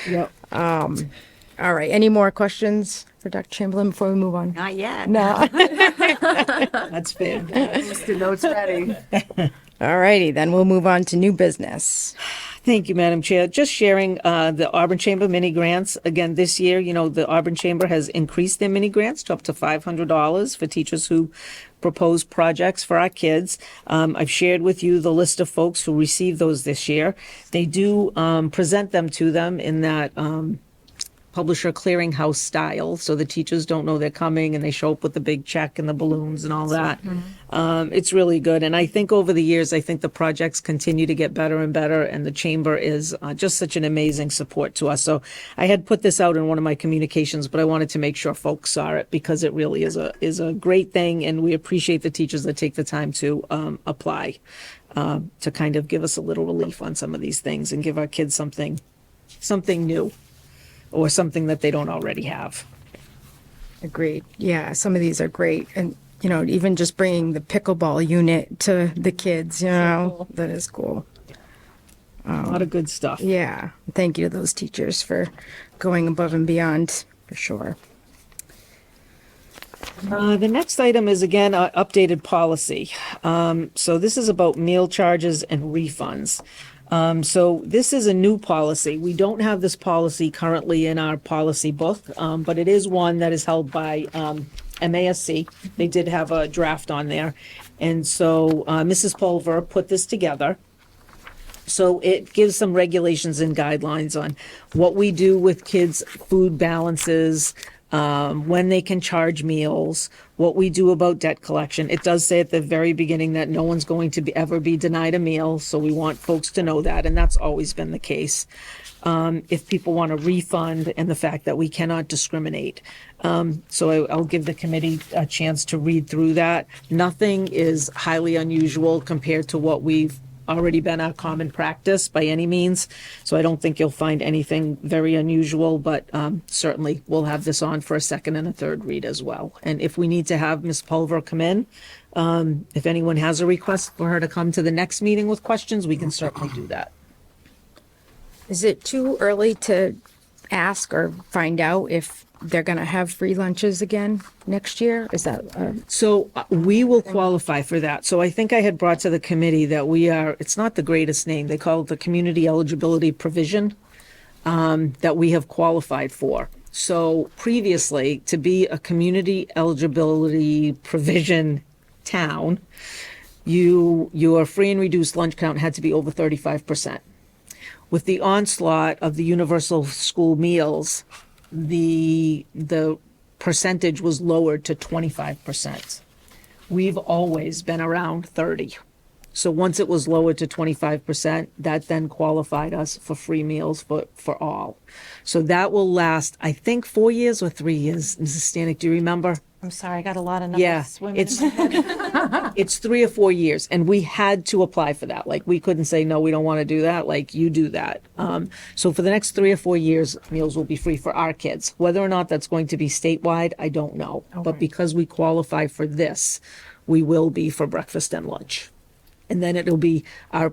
Yep. All right. Any more questions for Dr. Chamberlain before we move on? Not yet. No. That's fair. The notes ready. All righty. Then we'll move on to new business. Thank you, Madam Chair. Just sharing the Auburn Chamber mini grants. Again, this year, the Auburn Chamber has increased their mini grants to up to $500 for teachers who propose projects for our kids. I've shared with you the list of folks who received those this year. They do present them to them in that publisher clearinghouse style, so the teachers don't know they're coming and they show up with the big check and the balloons and all that. It's really good, and I think over the years, I think the projects continue to get better and better, and the chamber is just such an amazing support to us. So I had put this out in one of my communications, but I wanted to make sure folks saw it because it really is a great thing, and we appreciate the teachers that take the time to apply to kind of give us a little relief on some of these things and give our kids something new or something that they don't already have. Agreed. Yeah, some of these are great. And, you know, even just bringing the pickleball unit to the kids, you know, that is cool. A lot of good stuff. Yeah. Thank you to those teachers for going above and beyond, for sure. The next item is, again, updated policy. So this is about meal charges and refunds. So this is a new policy. We don't have this policy currently in our policy book, but it is one that is held by MASC. They did have a draft on there. And so Mrs. Pulver put this together. So it gives some regulations and guidelines on what we do with kids' food balances, when they can charge meals, what we do about debt collection. It does say at the very beginning that no one's going to ever be denied a meal, so we want folks to know that, and that's always been the case. If people want a refund, and the fact that we cannot discriminate. So I'll give the committee a chance to read through that. Nothing is highly unusual compared to what we've already been our common practice by any means. So I don't think you'll find anything very unusual, but certainly we'll have this on for a second and a third read as well. And if we need to have Ms. Pulver come in, if anyone has a request for her to come to the next meeting with questions, we can certainly do that. Is it too early to ask or find out if they're going to have free lunches again next year? Is that So we will qualify for that. So I think I had brought to the committee that it's not the greatest name. They call it the community eligibility provision that we have qualified for. So previously, to be a community eligibility provision town, your free and reduced lunch count had to be over 35%. With the onslaught of the universal school meals, the percentage was lowered to 25%. We've always been around 30. So once it was lowered to 25%, that then qualified us for free meals for all. So that will last, I think, 4 years or 3 years. Mrs. Stanek, do you remember? I'm sorry, I got a lot of numbers. Yeah, swimming in it's my head. it's 3 or 4 years, and we had to apply for that. Like, we couldn't say, no, we don't want to do that. Like, you do that. So for the next 3 or 4 years, meals will be free for our kids. Whether or not that's going to be statewide, I don't know. But because we qualify for this, we will be for breakfast and lunch. And then it'll be, our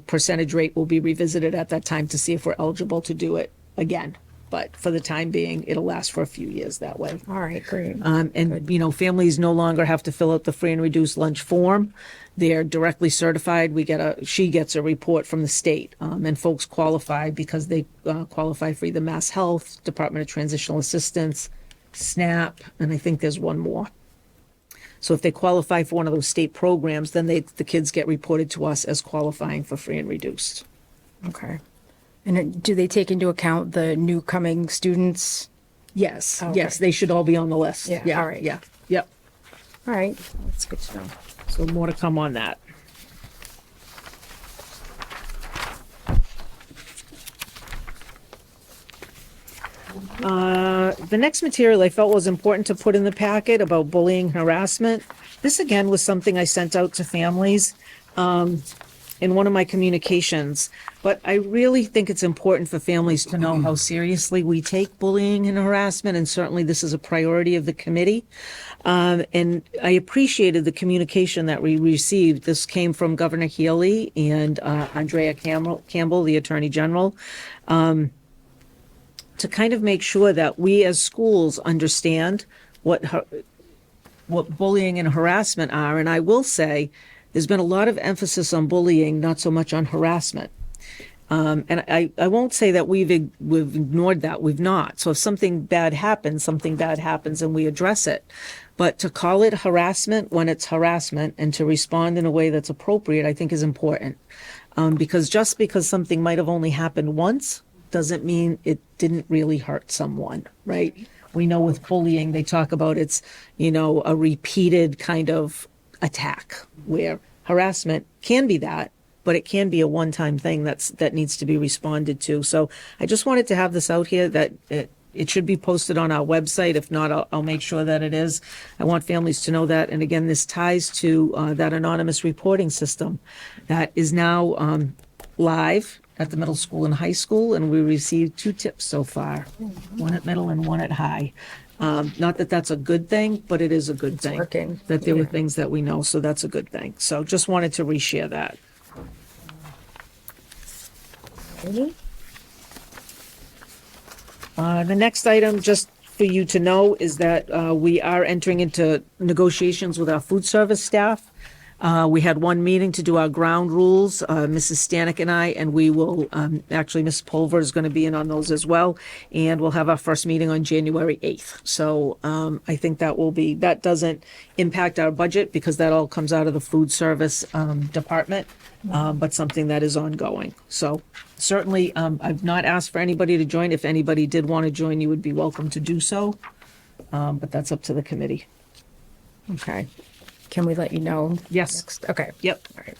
percentage rate will be revisited at that time to see if we're eligible to do it again. But for the time being, it'll last for a few years that way. all right? Great. And, you know, families no longer have to fill out the free and reduced lunch form. They're directly certified. She gets a report from the state. And folks qualify because they qualify for either Mass Health, Department of Transitional Assistance, SNAP, and I think there's one more. So if they qualify for one of those state programs, then the kids get reported to us as qualifying for free and reduced. Okay. And do they take into account the new coming students? Yes, Okay. yes, they should all be on the list. Yeah, all right. Yeah, yep. All right. That's good to know. So more to come on that. The next material I felt was important to put in the packet about bullying, harassment. This again was something I sent out to families in one of my communications. But I really think it's important for families to know how seriously we take bullying and harassment, and certainly this is a priority of the committee. And I appreciated the communication that we received. This came from Governor Healy and Andrea Campbell, the Attorney General, to kind of make sure that we as schools understand what bullying and harassment are. And I will say, there's been a lot of emphasis on bullying, not so much on harassment. And I won't say that we've ignored that. We've not. So if something bad happens and we address it. But to call it harassment when it's harassment and to respond in a way that's appropriate, I think is important. Because just because something might have only happened once doesn't mean it didn't really hurt someone, right? We know with bullying, they talk about it's, a repeated kind of attack, where harassment can be that, but it can be a one-time thing that needs to be responded to. So I just wanted to have this out here, that it should be posted on our website. If not, I'll make sure that it is. I want families to know that. And again, this ties to that anonymous reporting system that is now live at the middle school and high school, and we received 2 tips so far, one at middle and one at high. Not that that's a good thing, but it is a good thing. working. That there were things that we know, so that's a good thing. So just wanted to reshare that. The next item, just for you to know, is that we are entering into negotiations with our food service staff. We had one meeting to do our ground rules, Mrs. Stanek and I, and we will, actually, Ms. Pulver is going to be in on those as well. And we'll have our first meeting on January 8th. So I think that doesn't impact our budget because that all comes out of the food service department, but something that is ongoing. So certainly, I've not asked for anybody to join. If anybody did want to join, you would be welcome to do so. But that's up to the committee. Okay. Can we let you know? Yes. Next? Okay. Yep. All right.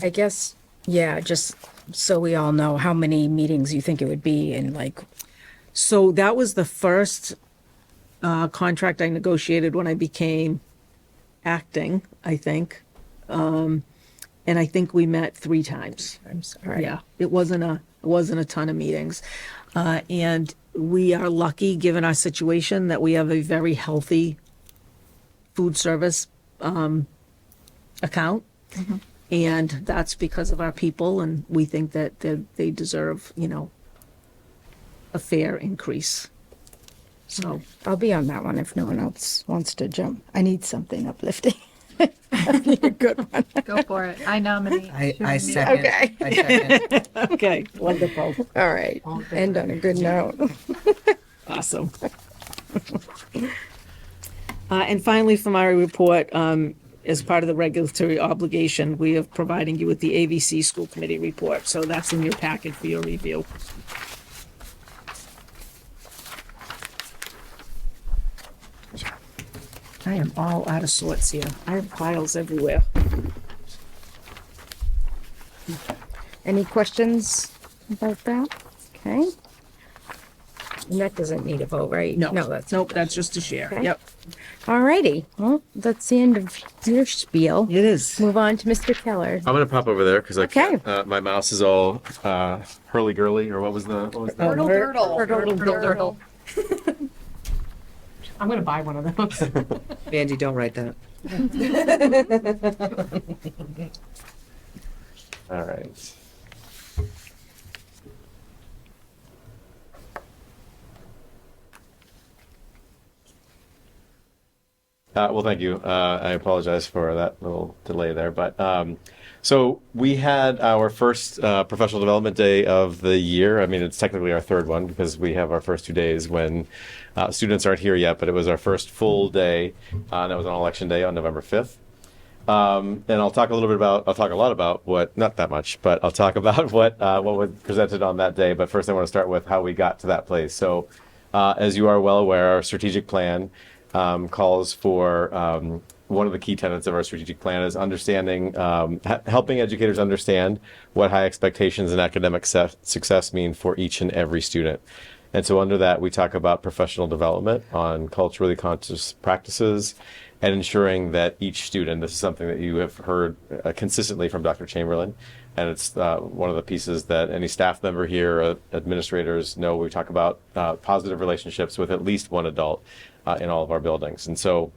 I guess, yeah, just so we all know how many meetings you think it would be and like, So that was the first contract I negotiated when I became acting, I think. And I think we met 3 times. I'm sorry. Yeah, it wasn't a ton of meetings. And we are lucky, given our situation, that we have a very healthy food service account. And that's because of our people, and we think that they deserve, a fair increase. So, I'll be on that one if no one else wants to jump. I need something uplifting. I need a good one. Go for it. I nominate. I second. Okay. I second. okay, wonderful. All right. End on a good note. Awesome. And finally, for my report, as part of the regulatory obligation, we are providing you with the AVC School Committee report. So that's in your packet for your review. I am all out of sorts here. I have piles everywhere. Any questions about that? Okay. And that doesn't need a vote, right? No, No, that's, nope, that's just a share. Okay. Yep, all righty. Well, that's the end of your spiel. it is. Move on to Mr. Keller. I'm gonna pop over there because I Okay. can't. My mouse is all hurly gurly, or what was the? Hurdle, Hurdle. I'm gonna buy one of those. Andy, don't write that. All right. Well, thank you. I apologize for that little delay there, but so we had our first professional development day of the year. I mean, it's technically our 3rd one because we have our first 2 days when students aren't here yet, but it was our first full day, and it was on election day on November 5th. And I'll talk a lot about what, not that much, but I'll talk about what was presented on that day. But first I want to start with how we got to that place. So as you are well aware, our strategic plan calls for one of the key tenets of our strategic plan is understanding, helping educators understand what high expectations and academic success mean for each and every student. And so under that, we talk about professional development on culturally conscious practices and ensuring that each student, this is something that you have heard consistently from Dr. Chamberlain, and it's one of the pieces that any staff member here, administrators know. We talk about positive relationships with at least one adult in all of our buildings. And so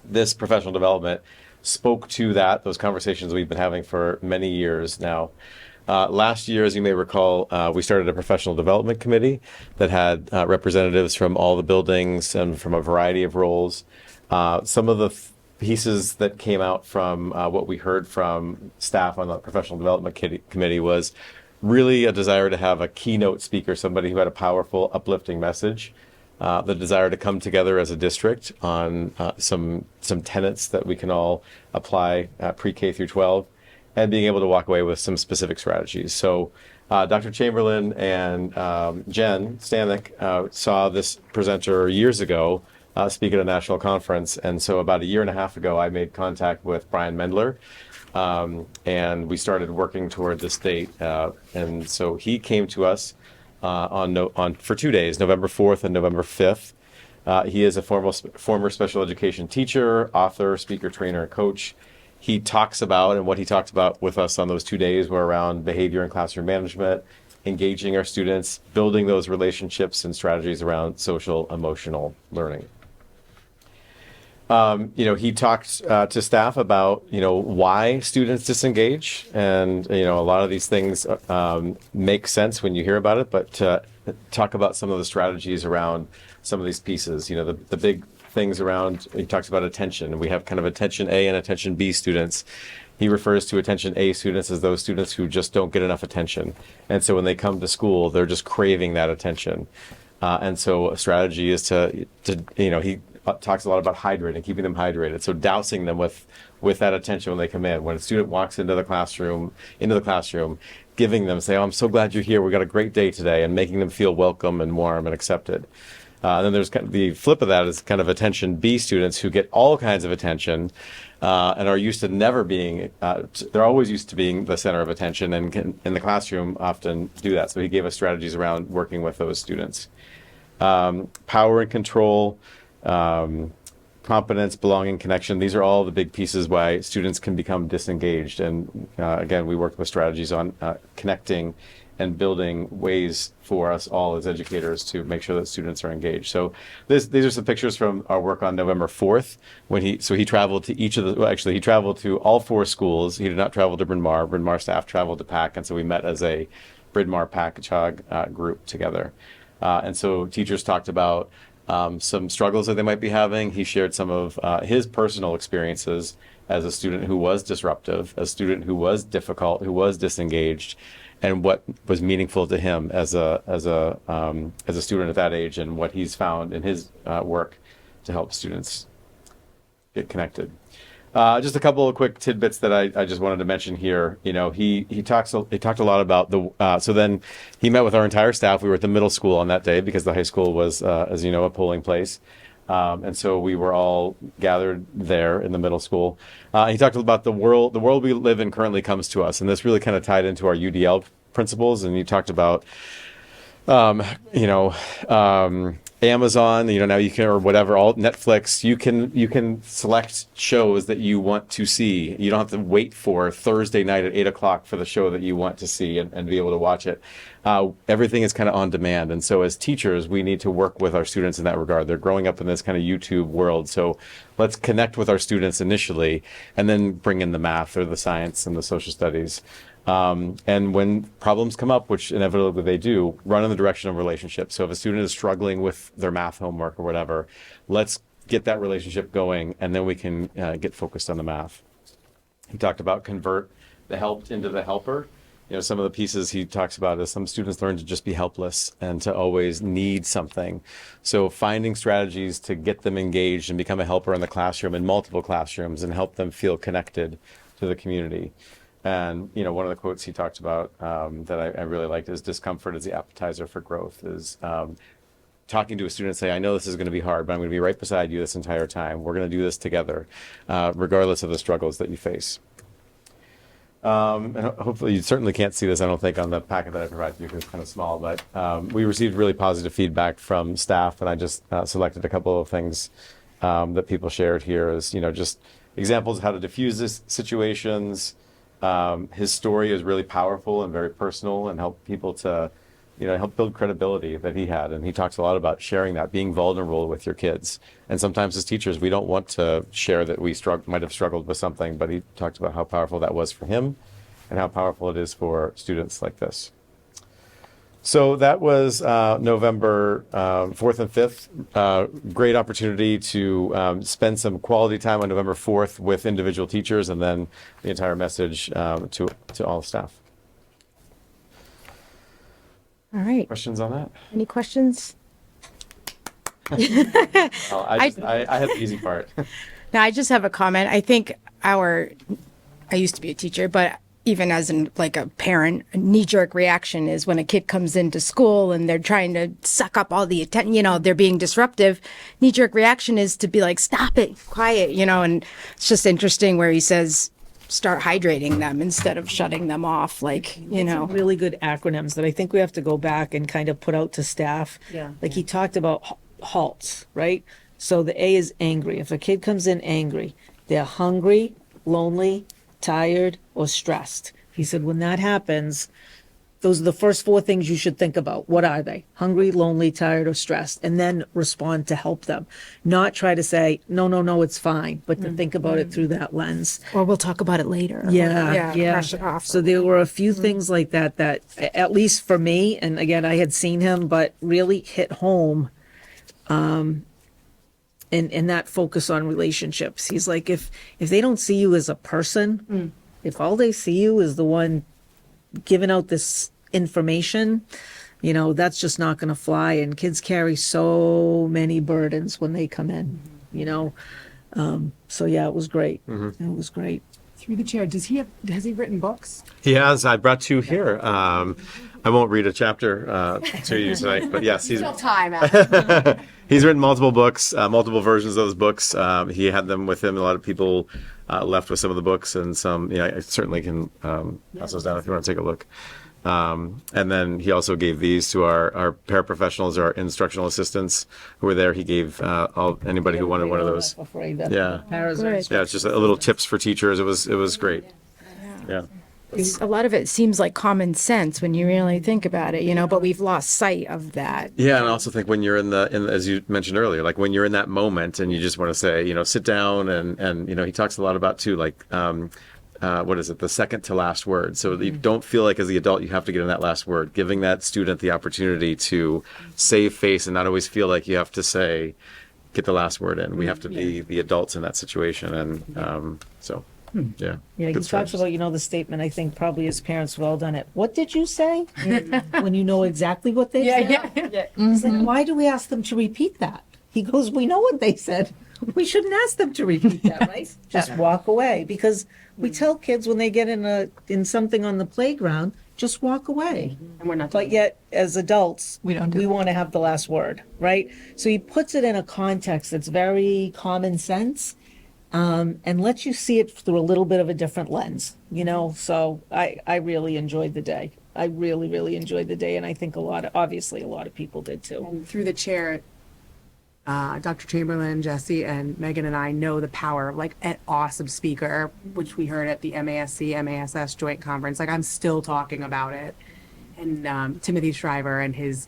this professional development spoke to those conversations we've been having for many years now. Last year, as you may recall, we started a professional development committee that had representatives from all the buildings and from a variety of roles. Some of the pieces that came out from what we heard from staff on the professional development committee was really a desire to have a keynote speaker, somebody who had a powerful, uplifting message, the desire to come together as a district on some tenets that we can all apply pre-K through 12, and being able to walk away with some specific strategies. So Dr. Chamberlain and Jen Stanek saw this presenter years ago speak at a national conference. And so about a year and a half ago, I made contact with Brian Mendler, and we started working toward this date. And so he came to us for 2 days, November 4th and November 5th. He is a former special education teacher, author, speaker, trainer, and coach. He talks about, and what he talked about with us on those 2 days were around behavior and classroom management, engaging our students, building those relationships and strategies around social emotional learning. He talked to staff about, why students disengage. And, a lot of these things make sense when you hear about it, but to talk about some of the strategies around some of these pieces, the big things around, he talks about attention, and we have kind of attention A and attention B students. He refers to attention A students as those students who just don't get enough attention. And so when they come to school, they're just craving that attention. And so a strategy is to he talks a lot about hydrating, keeping them hydrated. So dousing them with that attention when they come in. When a student walks into the classroom, giving them, say, "Oh, I'm so glad you're here. We got a great day today," and making them feel welcome and warm and accepted. Then there's kind of the flip of that is kind of attention B students who get all kinds of attention and are used to never being, they're always used to being the center of attention, and can, in the classroom, often do that. So he gave us strategies around working with those students. Power and control, competence, belonging, connection. These are all the big pieces why students can become disengaged. And again, we worked with strategies on connecting and building ways for us all as educators to make sure that students are engaged. So these are some pictures from our work on November 4th when he traveled to he traveled to all 4 schools. He did not travel to Bryn Mawr. Bryn Mawr staff traveled to PAC, and so we met as a Bryn Mawr PAC-CHOG group together. And so teachers talked about some struggles that they might be having. He shared some of his personal experiences as a student who was disruptive, a student who was difficult, who was disengaged, and what was meaningful to him as a student at that age, and what he's found in his work to help students get connected. Just a couple of quick tidbits that I just wanted to mention here. He talked a lot about so then he met with our entire staff. We were at the middle school on that day because the high school was, as you know, a polling place. And so we were all gathered there in the middle school. He talked about the world we live in currently comes to us. And this really kind of tied into our UDL principles. And he talked about, Amazon, now you can, or whatever, all Netflix, you can select shows that you want to see. You don't have to wait for Thursday night at 8:00 for the show that you want to see and be able to watch it. Everything is kind of on demand. And so as teachers, we need to work with our students in that regard. They're growing up in this kind of YouTube world. So let's connect with our students initially and then bring in the math or the science and the social studies. And when problems come up, which inevitably they do, run in the direction of relationships. So if a student is struggling with their math homework or whatever, let's get that relationship going, and then we can get focused on the math. He talked about convert the helped into the helper. Some of the pieces he talks about is some students learn to just be helpless and to always need something. So finding strategies to get them engaged and become a helper in the classroom, in multiple classrooms, and help them feel connected to the community. And, one of the quotes he talked about that I really liked is discomfort is the appetizer for growth, is talking to a student and say, I know this is going to be hard, but I'm going to be right beside you this entire time. We're going to do this together, regardless of the struggles that you face. And hopefully you certainly can't see this, I don't think, on the packet that I provided you because it's kind of small, but we received really positive feedback from staff, and I just selected a couple of things that people shared here as, just examples of how to diffuse this situations. His story is really powerful and very personal and help people to, help build credibility that he had. And he talks a lot about sharing that, being vulnerable with your kids. And sometimes as teachers, we don't want to share that we might have struggled with something, but he talked about how powerful that was for him and how powerful it is for students like this. So that was November 4th and 5th. Great opportunity to spend some quality time on November 4th with individual teachers, and then the entire message to all staff. All right. Questions on that? Any questions? I had the easy part. Now, I just have a comment. I think I used to be a teacher, but even as like a parent, a knee-jerk reaction is when a kid comes into school and they're trying to suck up all the attention, they're being disruptive. Knee-jerk reaction is to be like, stop it, quiet, and it's just interesting where he says, start hydrating them instead of shutting them off, like, Some really good acronyms that I think we have to go back and kind of put out to staff. Yeah. Like he talked about halts, right? So the A is angry. If a kid comes in angry, they're hungry, lonely, tired, or stressed. He said when that happens, those are the first 4 things you should think about. What are they? Hungry, lonely, tired, or stressed? And then respond to help them. Not try to say, no, it's fine, but to think about it through that lens. or we'll talk about it later. Yeah. Brush it off. So there were a few things like that, at least for me, and again, I had seen him, but really hit home. And that focus on relationships. He's like, if they don't see you as a person, if all they see you is the one giving out this information, that's just not going to fly. And kids carry so many burdens when they come in, So yeah, it was great. It was great. Through the chair, has he written books? He has. I brought 2 here. I won't read a chapter to you tonight, but yes, he's Time. he's written multiple books, multiple versions of those books. He had them with him. A lot of people left with some of the books, and some. I certainly can pass those down if you want to take a look. And then he also gave these to our paraprofessionals, our instructional assistants who were there. He gave anybody who wanted one of those. Yeah. Yeah, it's just a little tips for teachers. It was great. Yeah. A lot of it seems like common sense when you really think about it, but we've lost sight of that. Yeah, and I also think when you're in as you mentioned earlier, like when you're in that moment and you just want to say, sit down and he talks a lot about too, like, what is it? The second to last word. So that you don't feel like as the adult you have to get in that last word, giving that student the opportunity to save face and not always feel like you have to get the last word in. We have to be the adults in that situation. And yeah. Yeah, he Good talks strategy. about, the statement, I think probably as parents we've all done it. What did you say? When you know exactly what they said. He's like, why do we ask them to repeat that? He goes, we know what they said. We shouldn't ask them to repeat that, right? Just walk away. Because we tell kids when they get in something on the playground, just walk away. And we're not. But yet, as adults, we want to have the last word, right? So he puts it in a context that's very common sense. And lets you see it through a little bit of a different lens, So I really enjoyed the day. I really, really enjoyed the day, and I think obviously a lot of people did too. And through the chair, Dr. Chamberlain, Jesse, and Megan and I know the power of like an awesome speaker, which we heard at the MASC-MASS joint conference. Like I'm still talking about it. And Timothy Shriver and his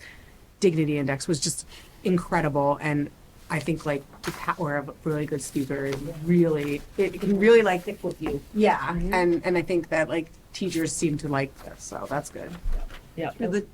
Dignity Index was just incredible. And I think like the power of a really good speaker is really, it can really like stick with you. Yeah. And I think that like teachers seem to like this, so that's good. Yeah. Through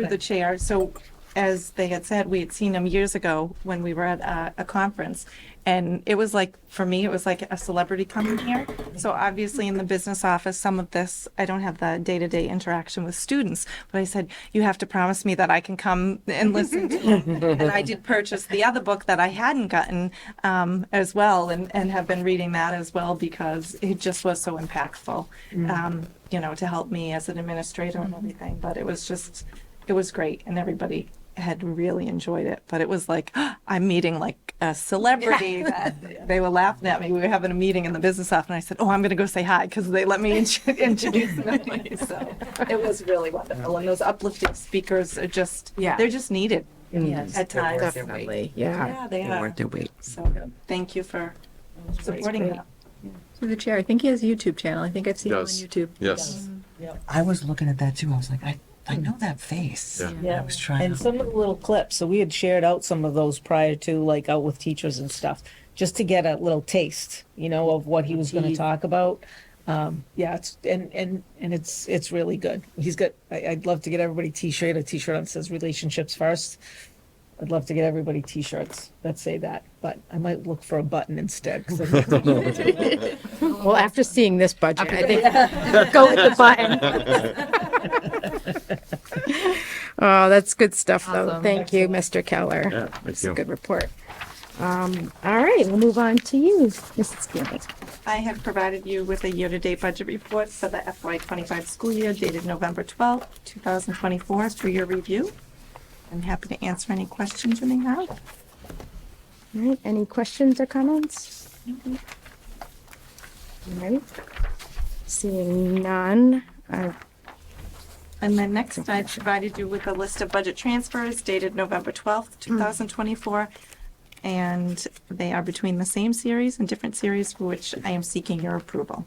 the chair. So as they had said, we had seen him years ago when we were at a conference. And it was like, for me, it was like a celebrity coming here. So obviously in the business office, some of this, I don't have the day-to-day interaction with students, but I said, you have to promise me that I can come and listen to him. And I did purchase the other book that I hadn't gotten as well, and have been reading that as well because it just was so impactful, to help me as an administrator and everything. But it was great, and everybody had really enjoyed it. But it was like, I'm meeting like a celebrity. That they were laughing at me. We were having a meeting in the business office, and I said, I'm going to go say hi because they let me introduce them. So it was really wonderful. And those uplifting speakers are they're just needed at times. Definitely, yeah. They They're are. worth their weight. So thank you for supporting that. Through the chair, I think he has a YouTube channel. I think I've seen him on Yes. YouTube. Yes. I was looking at that too. I was like, I know that face. Yeah. I was trying And some of the little clips, so we had shared out some of those prior to, like, out with teachers and stuff, just to get a little taste, of what he was going to talk about. It's it's really good. He's got. I'd love to get everybody a T-shirt that says "Relationships First." I'd love to get everybody T-shirts that say that, but I might look for a button instead. Well, after seeing this budget, I think go with the button. Oh, that's good stuff, though. Awesome. Thank you, Mr. Keller. Yeah, thank It's a you. good report. All right, we'll move on to you, Mrs. Campbell. I have provided you with a year-to-date budget report for the FY25 school year dated November 12th, 2024 for your review. I'm happy to answer any questions you may have. All right, any questions or comments? All right. Seeing none. And then next, I provided you with a list of budget transfers dated November 12th, 2024. And they are between the same series and different series for which I am seeking your approval.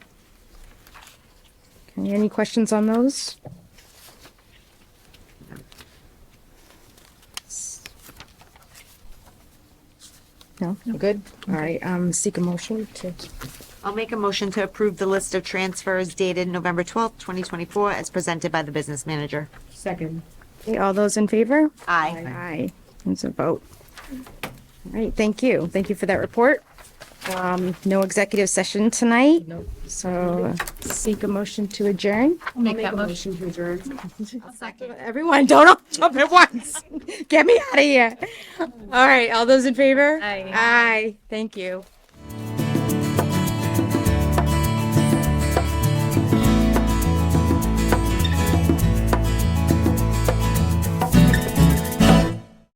Okay, any questions on those? No, good. All right, seek a motion to, I'll make a motion to approve the list of transfers dated November 12th, 2024, as presented by the business manager. Second. okay, all those in favor? Aye. Aye. It's a vote. All right, thank you. Thank you for that report. No executive session tonight. Nope. So seek a motion to adjourn. I'll make that motion. To adjourn. Everyone, don't all jump at once. Get me out of here. All right, all those in favor? Aye. Aye. Thank you.